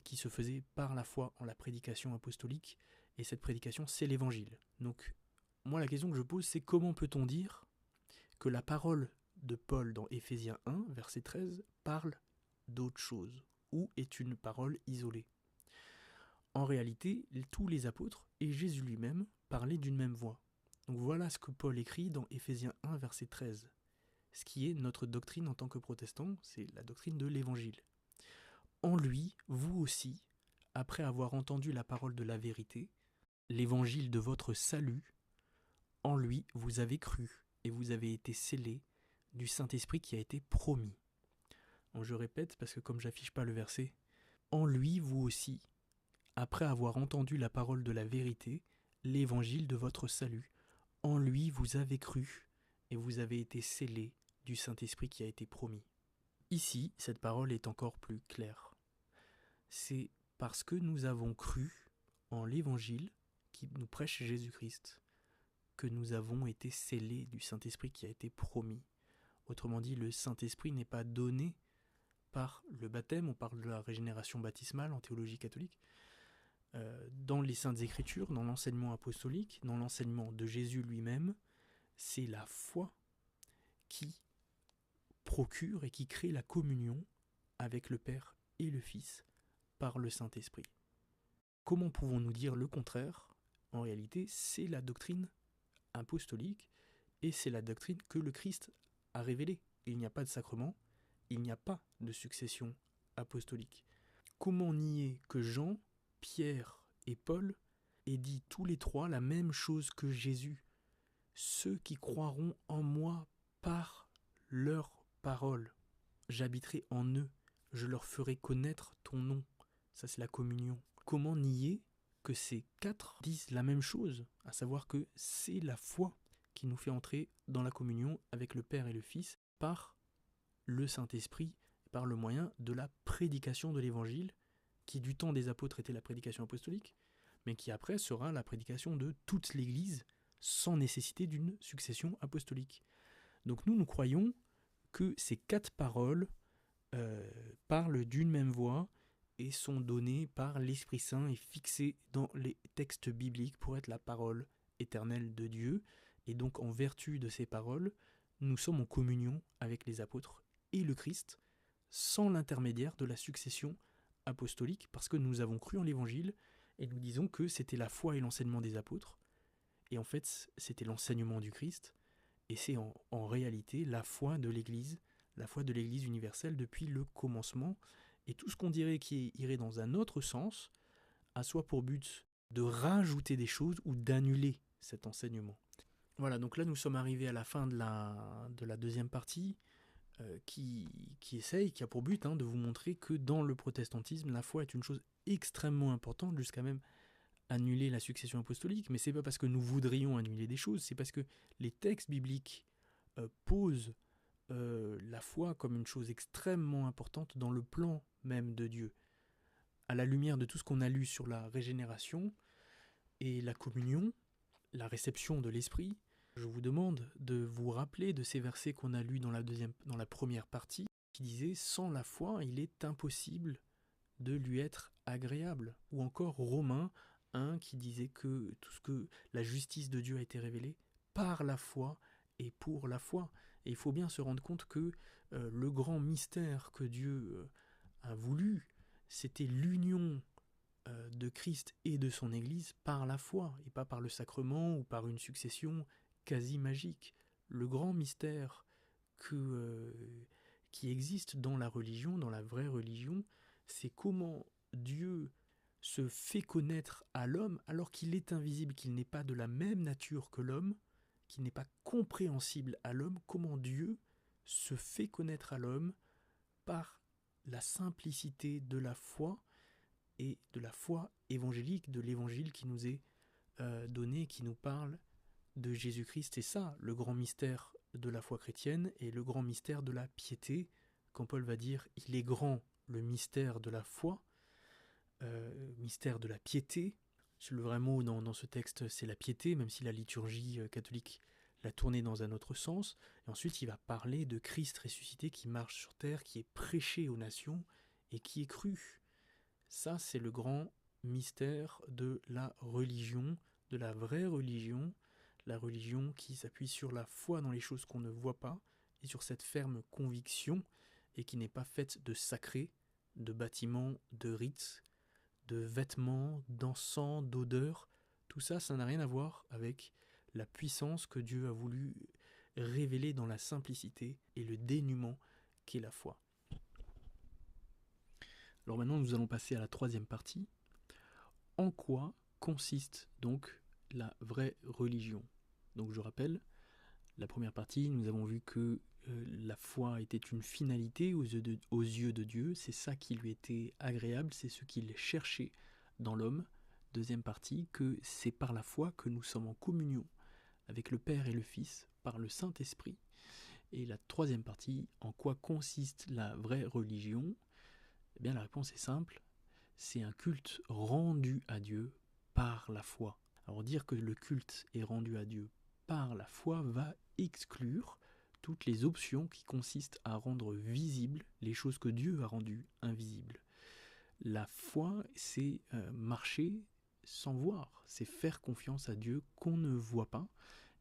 qui se faisait par la foi en la prédication apostolique. Et cette prédication, c'est l'Évangile. Donc moi la question que je pose, c'est comment peut-on dire que la parole de Paul dans Éphésiens 1, verset 13, parle d'autre chose, ou est une parole isolée. En réalité, tous les apôtres et Jésus lui-même parlaient d'une même voix. Donc voilà ce que Paul écrit dans Éphésiens 1, verset 13. Ce qui est notre doctrine en tant que protestants, c'est la doctrine de l'Évangile. En lui, vous aussi, après avoir entendu la parole de la vérité, l'Évangile de votre salut, en lui vous avez cru et vous avez été scellés du Saint-Esprit qui a été promis. Donc je répète parce que comme j'affiche pas le verset, en lui vous aussi, après avoir entendu la parole de la vérité, l'évangile de votre salut, en lui vous avez cru et vous avez été scellés du Saint-Esprit qui a été promis. Ici, cette parole est encore plus claire. C'est parce que nous avons cru en l'évangile qui nous prêche Jésus-Christ que nous avons été scellés du Saint-Esprit qui a été promis. Autrement dit, le Saint-Esprit n'est pas donné par le baptême, on parle de la régénération baptismale en théologie catholique, dans les Saintes Écritures, dans l'enseignement apostolique, dans l'enseignement de Jésus lui-même, c'est la foi qui procure et qui crée la communion avec le Père et le Fils par le Saint-Esprit. Comment pouvons-nous dire le contraire ? En réalité, c'est la doctrine apostolique et c'est la doctrine que le Christ a révélée. Il n'y a pas de sacrement, il n'y a pas de succession apostolique. Comment nier que Jean, Pierre et Paul aient dit tous les trois la même chose que Jésus ? Ceux qui croiront en moi par leur parole, j'habiterai en eux, je leur ferai connaître ton nom. Ça c'est la communion. Comment nier que ces quatre disent la même chose, à savoir que c'est la foi qui nous fait entrer dans la communion avec le Père et le Fils par le Saint-Esprit, par le moyen de la prédication de l'Évangile, qui du temps des apôtres était la prédication apostolique, mais qui après sera la prédication de toute l'Église, sans nécessité d'une succession apostolique. Donc nous croyons que ces 4 paroles parlent d'une même voix et sont données par l'Esprit Saint et fixées dans les textes bibliques pour être la parole éternelle de Dieu. Et donc en vertu de ces paroles, nous sommes en communion avec les apôtres et le Christ, sans l'intermédiaire de la succession apostolique, parce que nous avons cru en l'Évangile et nous disons que c'était la foi et l'enseignement des apôtres, et en fait c'était l'enseignement du Christ, et c'est en réalité la foi de l'Église universelle depuis le commencement, et tout ce qu'on dirait qui irait dans un autre sens a soit pour but de rajouter des choses ou d'annuler cet enseignement. Voilà, donc là nous sommes arrivés à la fin de la deuxième partie, qui a pour but de vous montrer que dans le protestantisme, la foi est une chose extrêmement importante, jusqu'à même annuler la succession apostolique. Mais c'est pas parce que nous voudrions annuler des choses, c'est parce que les textes bibliques posent la foi comme une chose extrêmement importante dans le plan même de Dieu. À la lumière de tout ce qu'on a lu sur la régénération et la communion, la réception de l'Esprit, je vous demande de vous rappeler de ces versets qu'on a lus dans la première partie, qui disaient « Sans la foi, il est impossible de lui être agréable ». Ou encore Romains 1 qui disait que tout ce que la justice de Dieu a été révélée par la foi et pour la foi. Et il faut bien se rendre compte que le grand mystère que Dieu a voulu, c'était l'union de Christ et de son Église par la foi, et pas par le sacrement ou par une succession quasi magique. Le grand mystère qui existe dans la religion, dans la vraie religion, c'est comment Dieu se fait connaître à l'homme alors qu'il est invisible, qu'il n'est pas de la même nature que l'homme, qu'il n'est pas compréhensible à l'homme, comment Dieu se fait connaître à l'homme par la simplicité de la foi et de la foi évangélique, de l'évangile qui nous est donné, qui nous parle de Jésus-Christ. C'est ça, le grand mystère de la foi chrétienne et le grand mystère de la piété. Quand Paul va dire « il est grand le mystère de la foi », mystère de la piété. Le vrai mot dans ce texte, c'est la piété, même si la liturgie catholique l'a tourné dans un autre sens. Et ensuite, il va parler de Christ ressuscité qui marche sur terre, qui est prêché aux nations et qui est cru. Ça, c'est le grand mystère de la religion, de la vraie religion, la religion qui s'appuie sur la foi dans les choses qu'on ne voit pas et sur cette ferme conviction et qui n'est pas faite de sacré, de bâtiments, de rites, de vêtements, d'encens, d'odeurs. Tout ça, ça n'a rien à voir avec la puissance que Dieu a voulu révéler dans la simplicité et le dénuement qu'est la foi. Alors maintenant, nous allons passer à la troisième partie. En quoi consiste donc la vraie religion ? Donc je rappelle, la première partie, nous avons vu que la foi était une finalité aux yeux de Dieu, c'est ça qui lui était agréable, c'est ce qu'il cherchait dans l'homme. Deuxième partie, que c'est par la foi que nous sommes en communion avec le Père et le Fils, par le Saint-Esprit. Et la troisième partie, en quoi consiste la vraie religion ? Eh bien la réponse est simple, c'est un culte rendu à Dieu par la foi. Alors dire que le culte est rendu à Dieu par la foi va exclure toutes les options qui consistent à rendre visibles les choses que Dieu a rendues invisibles. La foi, c'est marcher sans voir, c'est faire confiance à Dieu qu'on ne voit pas,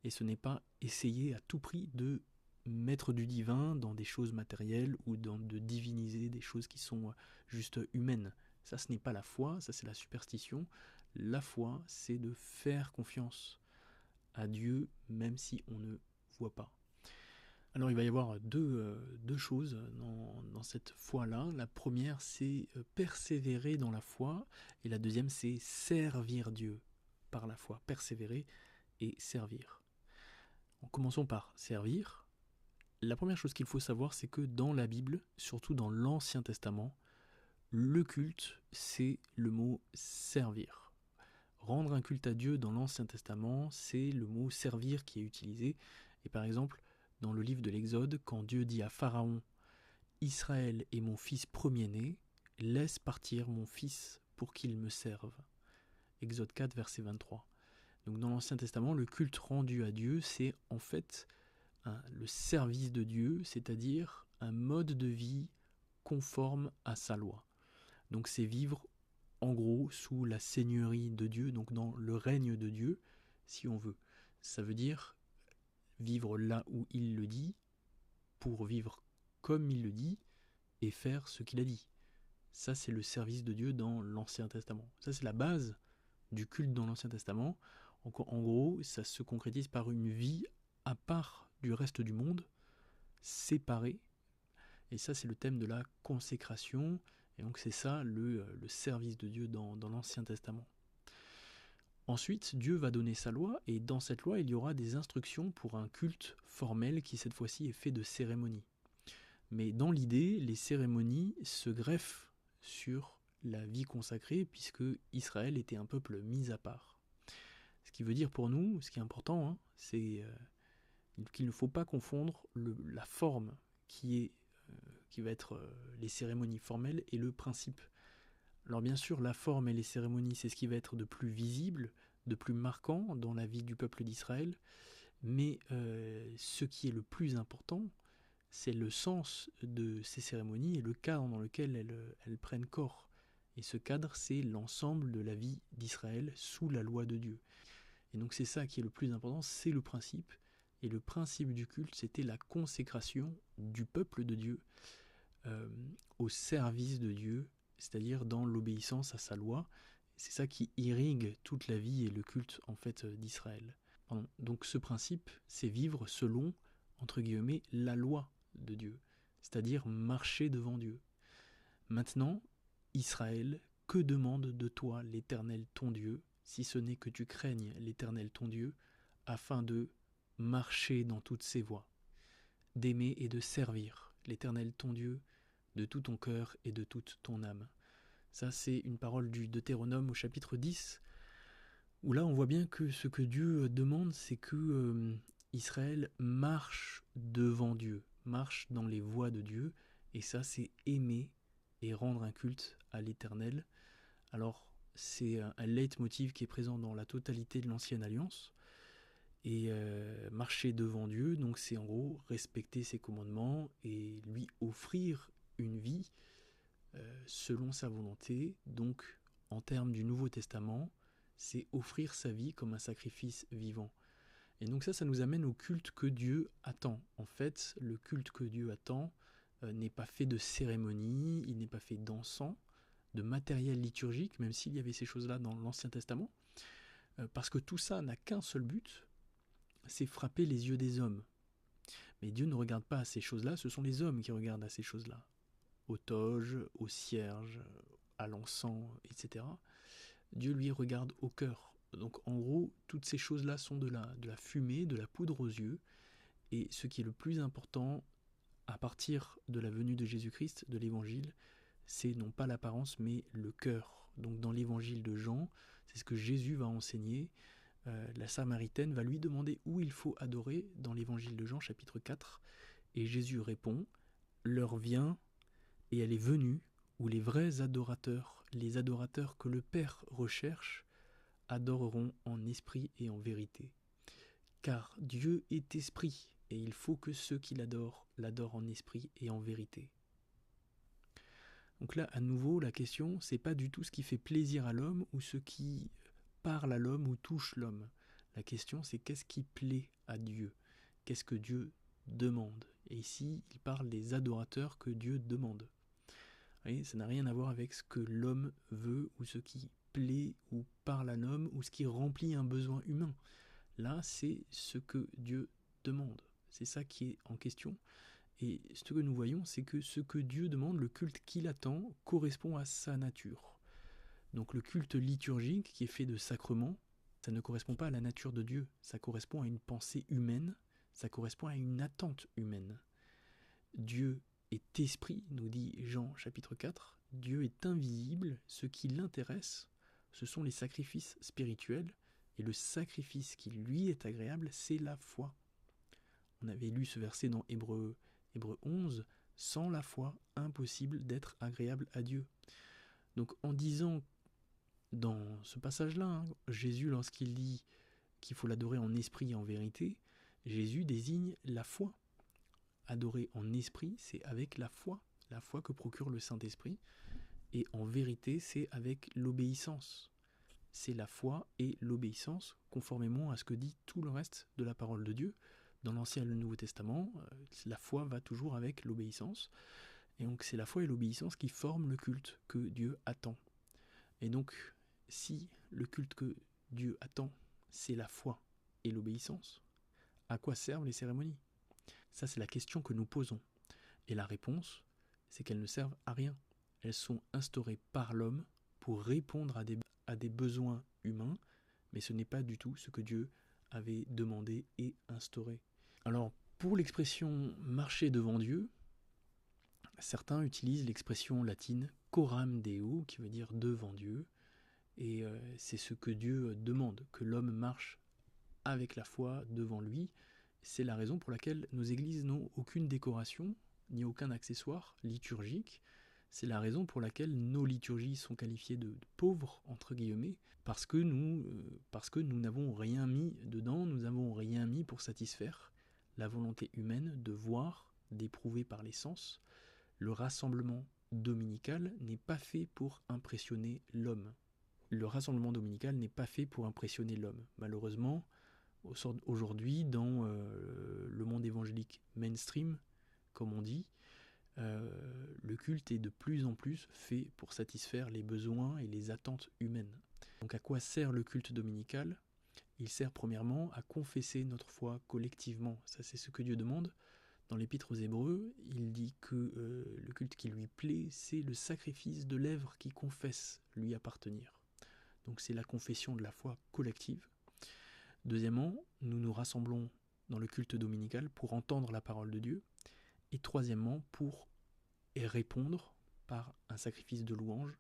et ce n'est pas essayer à tout prix de mettre du divin dans des choses matérielles ou de diviniser des choses qui sont juste humaines. Ça, ce n'est pas la foi, ça c'est la superstition. La foi, c'est de faire confiance à Dieu même si on ne voit pas. Alors il va y avoir deux choses dans cette foi-là. La première, c'est persévérer dans la foi, et la deuxième, c'est servir Dieu par la foi. Persévérer et servir. Commençons par servir. La première chose qu'il faut savoir, c'est que dans la Bible, surtout dans l'Ancien Testament, le culte, c'est le mot servir. Rendre un culte à Dieu dans l'Ancien Testament, c'est le mot servir qui est utilisé. Et par exemple, dans le livre de l'Exode, quand Dieu dit à Pharaon « Israël est mon fils premier-né, laisse partir mon fils pour qu'il me serve ». Exode 4, verset 23. Donc dans l'Ancien Testament, le culte rendu à Dieu, c'est en fait le service de Dieu, c'est-à-dire un mode de vie conforme à sa loi. Donc c'est vivre en gros sous la seigneurie de Dieu, donc dans le règne de Dieu, si on veut. Ça veut dire vivre là où il le dit, pour vivre comme il le dit, et faire ce qu'il a dit. Ça, c'est le service de Dieu dans l'Ancien Testament. Ça, c'est la base du culte dans l'Ancien Testament. En gros, ça se concrétise par une vie à part du reste du monde, séparée. Et ça, c'est le thème de la consécration. Et donc, c'est ça le service de Dieu dans l'Ancien Testament. Ensuite, Dieu va donner sa loi, et dans cette loi, il y aura des instructions pour un culte formel qui, cette fois-ci, est fait de cérémonies. Mais dans l'idée, les cérémonies se greffent sur la vie consacrée, puisque Israël était un peuple mis à part. Ce qui veut dire pour nous, ce qui est important, c'est qu'il ne faut pas confondre la forme qui va être les cérémonies formelles et le principe. Alors bien sûr, la forme et les cérémonies, c'est ce qui va être de plus visible, de plus marquant dans la vie du peuple d'Israël, mais ce qui est le plus important, c'est le sens de ces cérémonies et le cadre dans lequel elles prennent corps. Et ce cadre, c'est l'ensemble de la vie d'Israël sous la loi de Dieu. Et donc c'est ça qui est le plus important, c'est le principe. Et le principe du culte, c'était la consécration du peuple de Dieu au service de Dieu, c'est-à-dire dans l'obéissance à sa loi. C'est ça qui irrigue toute la vie et le culte en fait d'Israël. Donc ce principe, c'est vivre selon, entre guillemets, la loi de Dieu, c'est-à-dire marcher devant Dieu. Maintenant, Israël, que demande de toi l'Éternel ton Dieu, si ce n'est que tu craignes l'Éternel ton Dieu, afin de marcher dans toutes ses voies, d'aimer et de servir l'Éternel ton Dieu de tout ton cœur et de toute ton âme. Ça, c'est une parole du Deutéronome au chapitre 10, où là, on voit bien que ce que Dieu demande, c'est que Israël marche devant Dieu, marche dans les voies de Dieu, et ça, c'est aimer et rendre un culte à l'Éternel. Alors, c'est un leitmotiv qui est présent dans la totalité de l'Ancienne Alliance, et marcher devant Dieu, donc c'est en gros respecter ses commandements et lui offrir une vie selon sa volonté. Donc en termes du Nouveau Testament, c'est offrir sa vie comme un sacrifice vivant. Et donc ça nous amène au culte que Dieu attend. En fait, le culte que Dieu attend n'est pas fait de cérémonies, il n'est pas fait d'encens, de matériel liturgique, même s'il y avait ces choses-là dans l'Ancien Testament, parce que tout ça n'a qu'un seul but, c'est frapper les yeux des hommes. Mais Dieu ne regarde pas à ces choses-là, ce sont les hommes qui regardent à ces choses-là. Aux toges, aux cierges, à l'encens, etc. Dieu lui regarde au cœur. Donc en gros, toutes ces choses-là sont de la fumée, de la poudre aux yeux. Et ce qui est le plus important à partir de la venue de Jésus-Christ, de l'évangile, c'est non pas l'apparence, mais le cœur. Donc dans l'évangile de Jean, c'est ce que Jésus va enseigner. La Samaritaine va lui demander où il faut adorer dans l'évangile de Jean, chapitre 4. Et Jésus répond, l'heure vient et elle est venue où les vrais adorateurs, les adorateurs que le Père recherche, adoreront en esprit et en vérité. Car Dieu est esprit, et il faut que ceux qui l'adorent en esprit et en vérité. Donc là, à nouveau, la question, c'est pas du tout ce qui fait plaisir à l'homme ou ce qui parle à l'homme ou touche l'homme. La question, c'est qu'est-ce qui plaît à Dieu? Qu'est-ce que Dieu demande? Et ici, il parle des adorateurs que Dieu demande. Vous voyez, ça n'a rien à voir avec ce que l'homme veut ou ce qui plaît ou parle à l'homme ou ce qui remplit un besoin humain. Là, c'est ce que Dieu demande. C'est ça qui est en question. Et ce que nous voyons, c'est que ce que Dieu demande, le culte qu'il attend, correspond à sa nature. Donc le culte liturgique, qui est fait de sacrements, ça ne correspond pas à la nature de Dieu. Ça correspond à une pensée humaine, ça correspond à une attente humaine. Dieu est esprit, nous dit Jean chapitre 4. Dieu est invisible, ce qui l'intéresse, ce sont les sacrifices spirituels, et le sacrifice qui lui est agréable, c'est la foi. On avait lu ce verset dans Hébreux 11, sans la foi, impossible d'être agréable à Dieu. Donc en disant dans ce passage-là, Jésus lorsqu'il dit qu'il faut l'adorer en esprit et en vérité, Jésus désigne la foi. Adorer en esprit, c'est avec la foi que procure le Saint-Esprit, et en vérité, c'est avec l'obéissance. C'est la foi et l'obéissance, conformément à ce que dit tout le reste de la parole de Dieu. Dans l'Ancien et le Nouveau Testament, la foi va toujours avec l'obéissance, et donc c'est la foi et l'obéissance qui forment le culte que Dieu attend. Et donc, si le culte que Dieu attend, c'est la foi et l'obéissance, à quoi servent les cérémonies ? Ça, c'est la question que nous posons. Et la réponse, c'est qu'elles ne servent à rien. Elles sont instaurées par l'homme pour répondre à des besoins humains, mais ce n'est pas du tout ce que Dieu avait demandé et instauré. Alors, pour l'expression « marcher devant Dieu », certains utilisent l'expression latine « coram Deo », qui veut dire « devant Dieu », et c'est ce que Dieu demande, que l'homme marche avec la foi devant lui. C'est la raison pour laquelle nos églises n'ont aucune décoration, ni aucun accessoire liturgique. C'est la raison pour laquelle nos liturgies sont qualifiées de pauvres, entre guillemets, parce que nous n'avons rien mis dedans, nous n'avons rien mis pour satisfaire la volonté humaine de voir, d'éprouver par les sens. Le rassemblement dominical n'est pas fait pour impressionner l'homme. Le rassemblement dominical n'est pas fait pour impressionner l'homme. Malheureusement, aujourd'hui, dans le monde évangélique mainstream, comme on dit, le culte est de plus en plus fait pour satisfaire les besoins et les attentes humaines. Donc à quoi sert le culte dominical ? Il sert premièrement à confesser notre foi collectivement. Ça, c'est ce que Dieu demande. Dans l'Épître aux Hébreux, il dit que le culte qui lui plaît, c'est le sacrifice de lèvres qui confessent lui appartenir. Donc c'est la confession de la foi collective. Deuxièmement, nous nous rassemblons dans le culte dominical pour entendre la parole de Dieu. Et troisièmement, pour répondre par un sacrifice de louange,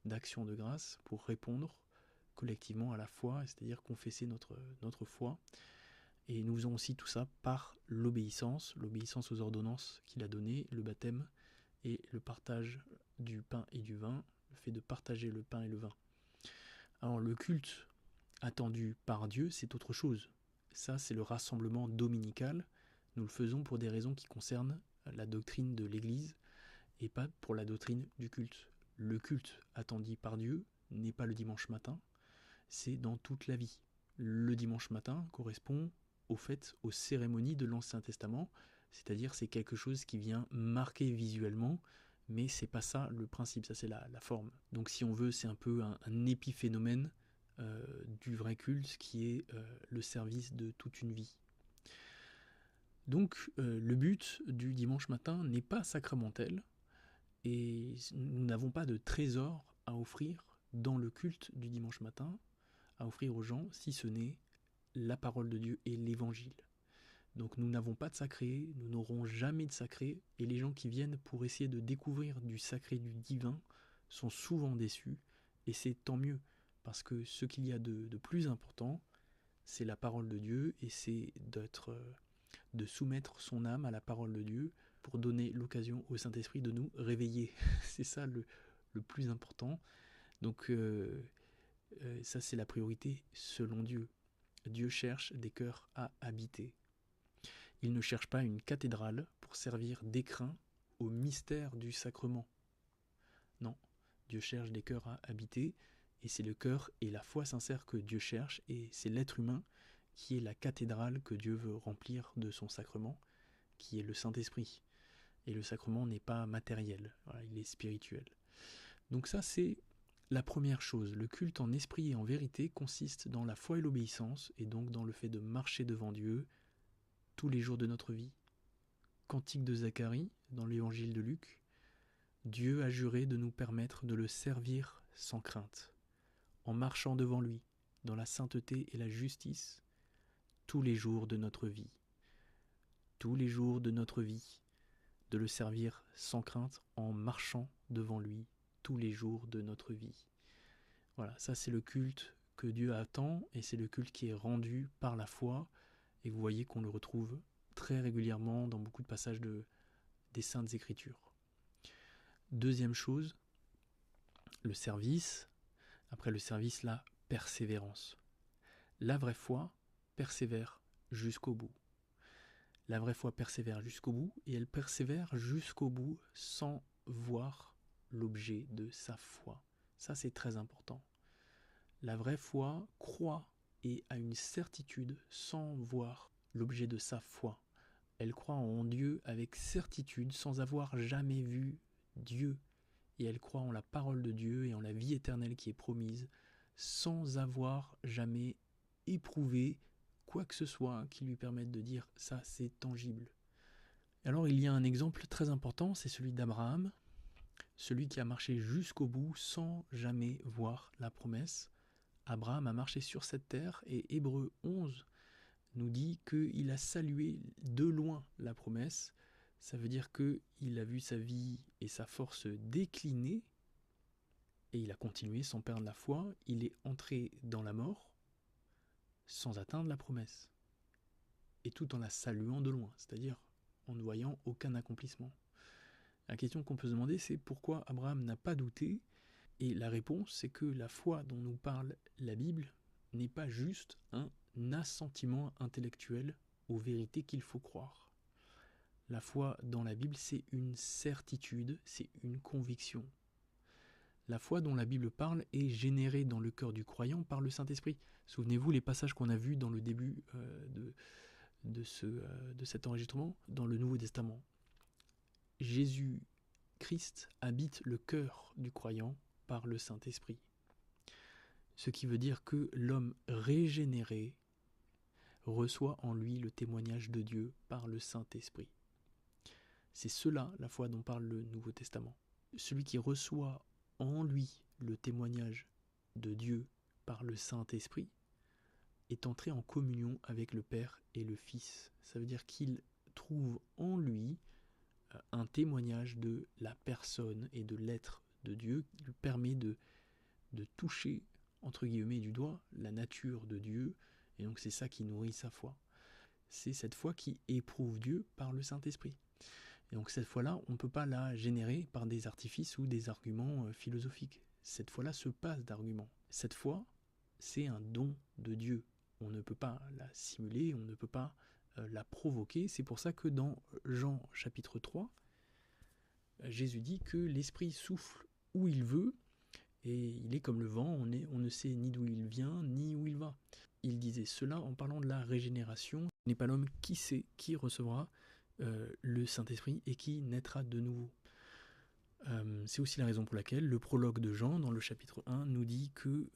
d'action de grâce, pour répondre collectivement à la foi, c'est-à-dire confesser notre foi. Et nous faisons aussi tout ça par l'obéissance aux ordonnances qu'il a données, le baptême et le partage du pain et du vin, le fait de partager le pain et le vin. Alors le culte attendu par Dieu, c'est autre chose. Ça, c'est le rassemblement dominical. Nous le faisons pour des raisons qui concernent la doctrine de l'Église et pas pour la doctrine du culte. Le culte attendu par Dieu n'est pas le dimanche matin, c'est dans toute la vie. Le dimanche matin correspond aux cérémonies de l'Ancien Testament, c'est-à-dire c'est quelque chose qui vient marquer visuellement, mais c'est pas ça le principe, ça c'est la forme. Donc si on veut, c'est un peu un épiphénomène du vrai culte qui est le service de toute une vie. Donc le but du dimanche matin n'est pas sacramentel et nous n'avons pas de trésor à offrir dans le culte du dimanche matin, à offrir aux gens, si ce n'est la parole de Dieu et l'évangile. Donc nous n'avons pas de sacré, nous n'aurons jamais de sacré, et les gens qui viennent pour essayer de découvrir du sacré, du divin, sont souvent déçus, et c'est tant mieux, parce que ce qu'il y a de plus important, c'est la parole de Dieu, et c'est de soumettre son âme à la parole de Dieu, pour donner l'occasion au Saint-Esprit de nous réveiller. C'est ça le plus important. Donc ça c'est la priorité selon Dieu. Dieu cherche des cœurs à habiter. Il ne cherche pas une cathédrale pour servir d'écrin au mystère du sacrement. Non, Dieu cherche des cœurs à habiter, et c'est le cœur et la foi sincère que Dieu cherche, et c'est l'être humain qui est la cathédrale que Dieu veut remplir de son sacrement, qui est le Saint-Esprit. Et le sacrement n'est pas matériel, voilà, il est spirituel. Donc ça c'est la première chose. Le culte en esprit et en vérité consiste dans la foi et l'obéissance, et donc dans le fait de marcher devant Dieu tous les jours de notre vie. Cantique de Zacharie, dans l'évangile de Luc, Dieu a juré de nous permettre de le servir sans crainte, en marchant devant lui, dans la sainteté et la justice, tous les jours de notre vie. Tous les jours de notre vie, de le servir sans crainte, en marchant devant lui, tous les jours de notre vie. Voilà, ça c'est le culte que Dieu attend, et c'est le culte qui est rendu par la foi, et vous voyez qu'on le retrouve très régulièrement dans beaucoup de passages des Saintes Écritures. Deuxième chose, le service. Après le service, la persévérance. La vraie foi, persévère jusqu'au bout. La vraie foi persévère jusqu'au bout, et elle persévère jusqu'au bout sans voir l'objet de sa foi. Ça, c'est très important. La vraie foi croit et a une certitude sans voir l'objet de sa foi. Elle croit en Dieu avec certitude sans avoir jamais vu Dieu. Et elle croit en la parole de Dieu et en la vie éternelle qui est promise sans avoir jamais éprouvé quoi que ce soit qui lui permette de dire ça c'est tangible. Alors il y a un exemple très important, c'est celui d'Abraham, celui qui a marché jusqu'au bout sans jamais voir la promesse. Abraham a marché sur cette terre et Hébreux 11 nous dit qu'il a salué de loin la promesse. Ça veut dire qu'il a vu sa vie et sa force décliner et il a continué sans perdre la foi. Il est entré dans la mort sans atteindre la promesse et tout en la saluant de loin, c'est-à-dire en ne voyant aucun accomplissement. La question qu'on peut se demander, c'est pourquoi Abraham n'a pas douté, et la réponse, c'est que la foi dont nous parle la Bible n'est pas juste un assentiment intellectuel aux vérités qu'il faut croire. La foi dans la Bible, c'est une certitude, c'est une conviction. La foi dont la Bible parle est générée dans le cœur du croyant par le Saint-Esprit. Souvenez-vous les passages qu'on a vus dans le début de cet enregistrement dans le Nouveau Testament. Jésus-Christ habite le cœur du croyant par le Saint-Esprit. Ce qui veut dire que l'homme régénéré reçoit en lui le témoignage de Dieu par le Saint-Esprit. C'est cela la foi dont parle le Nouveau Testament. Celui qui reçoit en lui le témoignage de Dieu par le Saint-Esprit est entré en communion avec le Père et le Fils. Ça veut dire qu'il trouve en lui un témoignage de la personne et de l'être de Dieu qui lui permet de toucher, entre guillemets, du doigt la nature de Dieu, et donc c'est ça qui nourrit sa foi. C'est cette foi qui éprouve Dieu par le Saint-Esprit. Et donc cette foi-là, on ne peut pas la générer par des artifices ou des arguments philosophiques. Cette foi-là se passe d'arguments. Cette foi, c'est un don de Dieu. On ne peut pas la simuler, on ne peut pas la provoquer. C'est pour ça que dans Jean chapitre 3, Jésus dit que l'Esprit souffle où il veut, et il est comme le vent, on ne sait ni d'où il vient, ni où il va. Il disait cela en parlant de la régénération. Ce n'est pas l'homme qui sait qui recevra le Saint-Esprit et qui naîtra de nouveau. C'est aussi la raison pour laquelle le prologue de Jean, dans le chapitre 1, nous dit que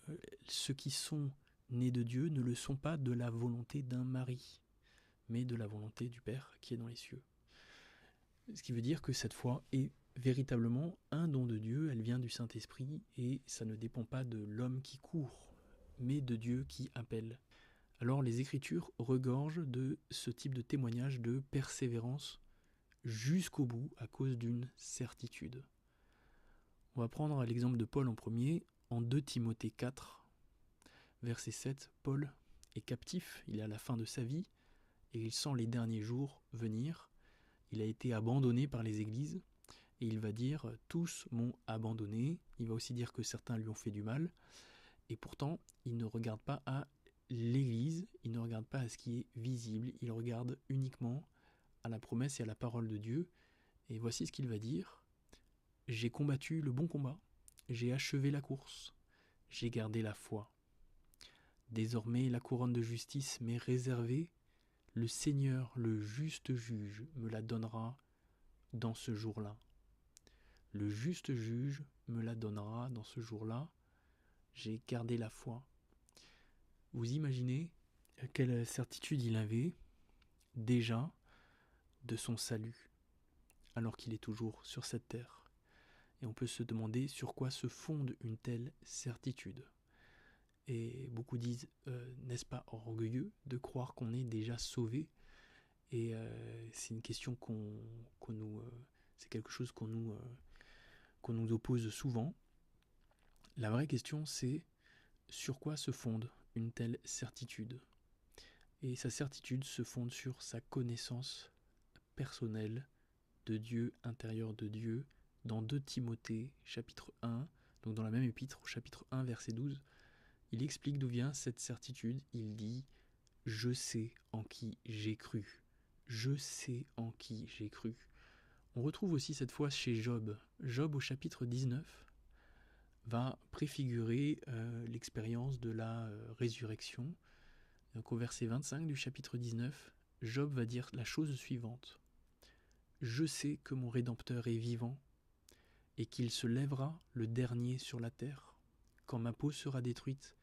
ceux qui sont nés de Dieu ne le sont pas de la volonté d'un mari, mais de la volonté du Père qui est dans les cieux. Ce qui veut dire que cette foi est véritablement un don de Dieu, elle vient du Saint-Esprit et ça ne dépend pas de l'homme qui court, mais de Dieu qui appelle. Alors les Écritures regorgent de ce type de témoignage de persévérance jusqu'au bout à cause d'une certitude. On va prendre l'exemple de Paul en premier, en 2 Timothée 4, verset 7, Paul est captif, il est à la fin de sa vie et il sent les derniers jours venir. Il a été abandonné par les églises et il va dire « tous m'ont abandonné ». Il va aussi dire que certains lui ont fait du mal et pourtant il ne regarde pas à l'église, il ne regarde pas à ce qui est visible, il regarde uniquement à la promesse et à la parole de Dieu. Et voici ce qu'il va dire. J'ai combattu le bon combat, j'ai achevé la course, j'ai gardé la foi. Désormais la couronne de justice m'est réservée, le Seigneur, le juste juge, me la donnera dans ce jour-là. Le juste juge me la donnera dans ce jour-là. J'ai gardé la foi. Vous imaginez quelle certitude il avait déjà de son salut, alors qu'il est toujours sur cette terre. Et on peut se demander sur quoi se fonde une telle certitude. Et beaucoup disent, n'est-ce pas orgueilleux de croire qu'on est déjà sauvé ? Et c'est une question c'est quelque chose qu'on nous oppose souvent. La vraie question, c'est sur quoi se fonde une telle certitude ? Et sa certitude se fonde sur sa connaissance personnelle de Dieu, intérieur de Dieu, dans 2 Timothée, chapitre 1, donc dans la même épître, au chapitre 1, verset 12, il explique d'où vient cette certitude. Il dit Je sais en qui j'ai cru. Je sais en qui j'ai cru. On retrouve aussi cette fois chez Job. Job au chapitre 19 va préfigurer l'expérience de la résurrection. Donc au verset 25 du chapitre 19, Job va dire la chose suivante. Je sais que mon Rédempteur est vivant et qu'il se lèvera le dernier sur la terre. Quand ma peau sera détruite,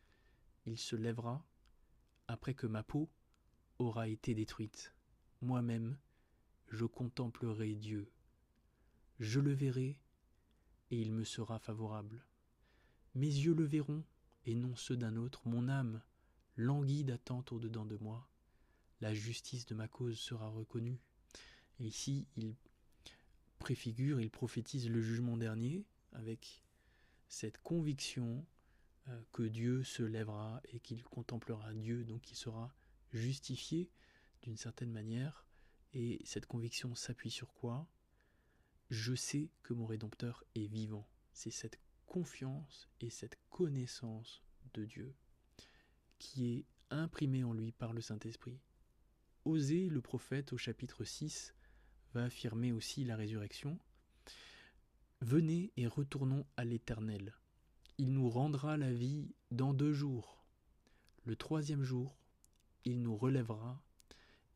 il se lèvera après que ma peau aura été détruite. Moi-même, je contemplerai Dieu. Je le verrai et il me sera favorable. Mes yeux le verront et non ceux d'un autre. Mon âme languit d'attente au-dedans de moi. La justice de ma cause sera reconnue. Et ici, il préfigure, il prophétise le jugement dernier avec cette conviction que Dieu se lèvera et qu'il contemplera Dieu, donc il sera justifié d'une certaine manière. Et cette conviction s'appuie sur quoi? Je sais que mon Rédempteur est vivant. C'est cette confiance et cette connaissance de Dieu qui est imprimée en lui par le Saint-Esprit. Osée, le prophète, au chapitre 6, va affirmer aussi la résurrection. Venez et retournons à l'Éternel. Il nous rendra la vie dans 2 jours. Le 3e jour, il nous relèvera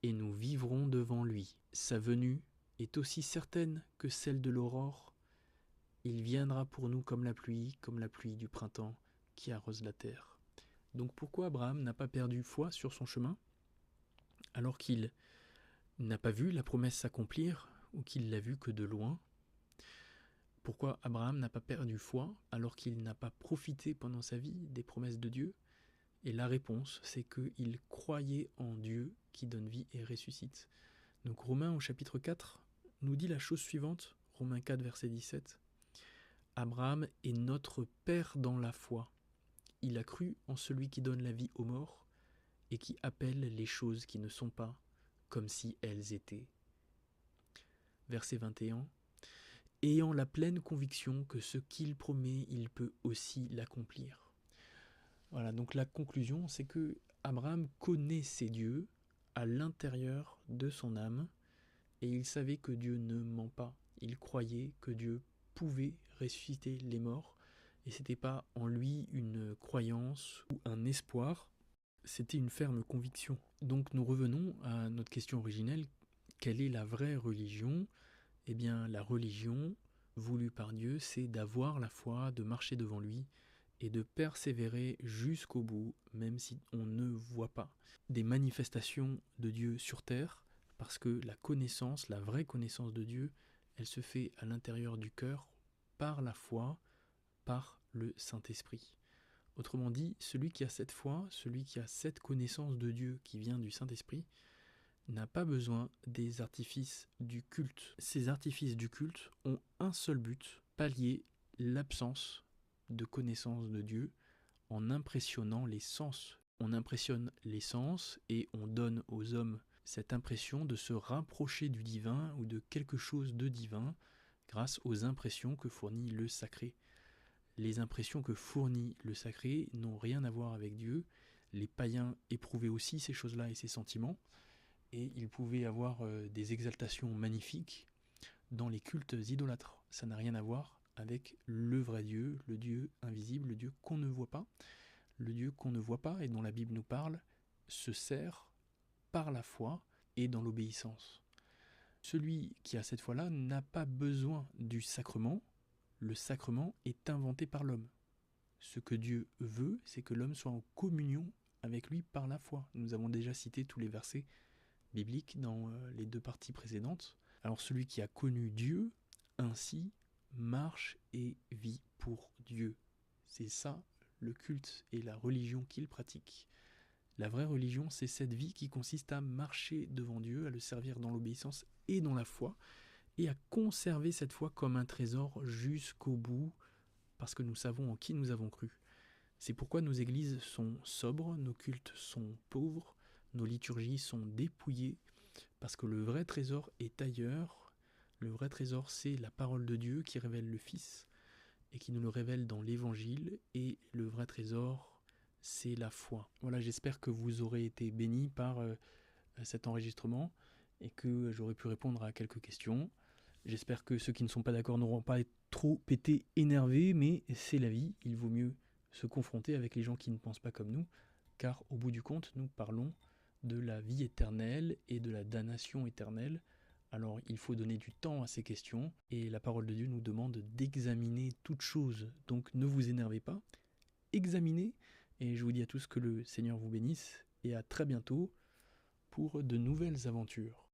et nous vivrons devant lui. Sa venue est aussi certaine que celle de l'aurore. Il viendra pour nous comme la pluie du printemps qui arrose la terre. Donc pourquoi Abraham n'a pas perdu foi sur son chemin, alors qu'il n'a pas vu la promesse s'accomplir, ou qu'il l'a vue que de loin? Pourquoi Abraham n'a pas perdu foi, alors qu'il n'a pas profité pendant sa vie des promesses de Dieu? Et la réponse, c'est qu'il croyait en Dieu qui donne vie et ressuscite. Donc Romains au chapitre 4 nous dit la chose suivante, Romains 4 verset 17. Abraham est notre père dans la foi. Il a cru en celui qui donne la vie aux morts et qui appelle les choses qui ne sont pas comme si elles étaient. Verset 21. Ayant la pleine conviction que ce qu'il promet, il peut aussi l'accomplir. Voilà, donc la conclusion, c'est que Abraham connaissait Dieu à l'intérieur de son âme et il savait que Dieu ne ment pas. Il croyait que Dieu pouvait ressusciter les morts et c'était pas en lui une croyance ou un espoir, c'était une ferme conviction. Donc nous revenons à notre question originelle, quelle est la vraie religion? Eh bien la religion voulue par Dieu, c'est d'avoir la foi, de marcher devant lui et de persévérer jusqu'au bout, même si on ne voit pas des manifestations de Dieu sur terre, parce que la connaissance, la vraie connaissance de Dieu, elle se fait à l'intérieur du cœur par la foi, par le Saint-Esprit. Autrement dit, celui qui a cette foi, celui qui a cette connaissance de Dieu qui vient du Saint-Esprit, n'a pas besoin des artifices du culte. Ces artifices du culte ont un seul but, pallier l'absence de connaissance de Dieu en impressionnant les sens. On impressionne les sens et on donne aux hommes cette impression de se rapprocher du divin ou de quelque chose de divin grâce aux impressions que fournit le sacré. Les impressions que fournit le sacré n'ont rien à voir avec Dieu. Les païens éprouvaient aussi ces choses-là et ces sentiments, et ils pouvaient avoir des exaltations magnifiques dans les cultes idolâtres. Ça n'a rien à voir avec le vrai Dieu, le Dieu invisible, le Dieu qu'on ne voit pas. Le Dieu qu'on ne voit pas et dont la Bible nous parle se sert par la foi et dans l'obéissance. Celui qui a cette foi-là n'a pas besoin du sacrement. Le sacrement est inventé par l'homme. Ce que Dieu veut, c'est que l'homme soit en communion avec lui par la foi. Nous avons déjà cité tous les versets bibliques dans les 2 parties précédentes. Alors celui qui a connu Dieu, ainsi, marche et vit pour Dieu. C'est ça le culte et la religion qu'il pratique. La vraie religion, c'est cette vie qui consiste à marcher devant Dieu, à le servir dans l'obéissance et dans la foi, et à conserver cette foi comme un trésor jusqu'au bout, parce que nous savons en qui nous avons cru. C'est pourquoi nos églises sont sobres, nos cultes sont pauvres, nos liturgies sont dépouillées, parce que le vrai trésor est ailleurs. Le vrai trésor, c'est la parole de Dieu qui révèle le Fils, et qui nous le révèle dans l'Évangile, et le vrai trésor, c'est la foi. Voilà, j'espère que vous aurez été bénis par cet enregistrement et que j'aurai pu répondre à quelques questions. J'espère que ceux qui ne sont pas d'accord n'auront pas trop été énervés, mais c'est la vie, il vaut mieux se confronter avec les gens qui ne pensent pas comme nous, car au bout du compte, nous parlons de la vie éternelle et de la damnation éternelle. Alors il faut donner du temps à ces questions, et la parole de Dieu nous demande d'examiner toute chose. Donc ne vous énervez pas, examinez, et je vous dis à tous que le Seigneur vous bénisse, et à très bientôt pour de nouvelles aventures.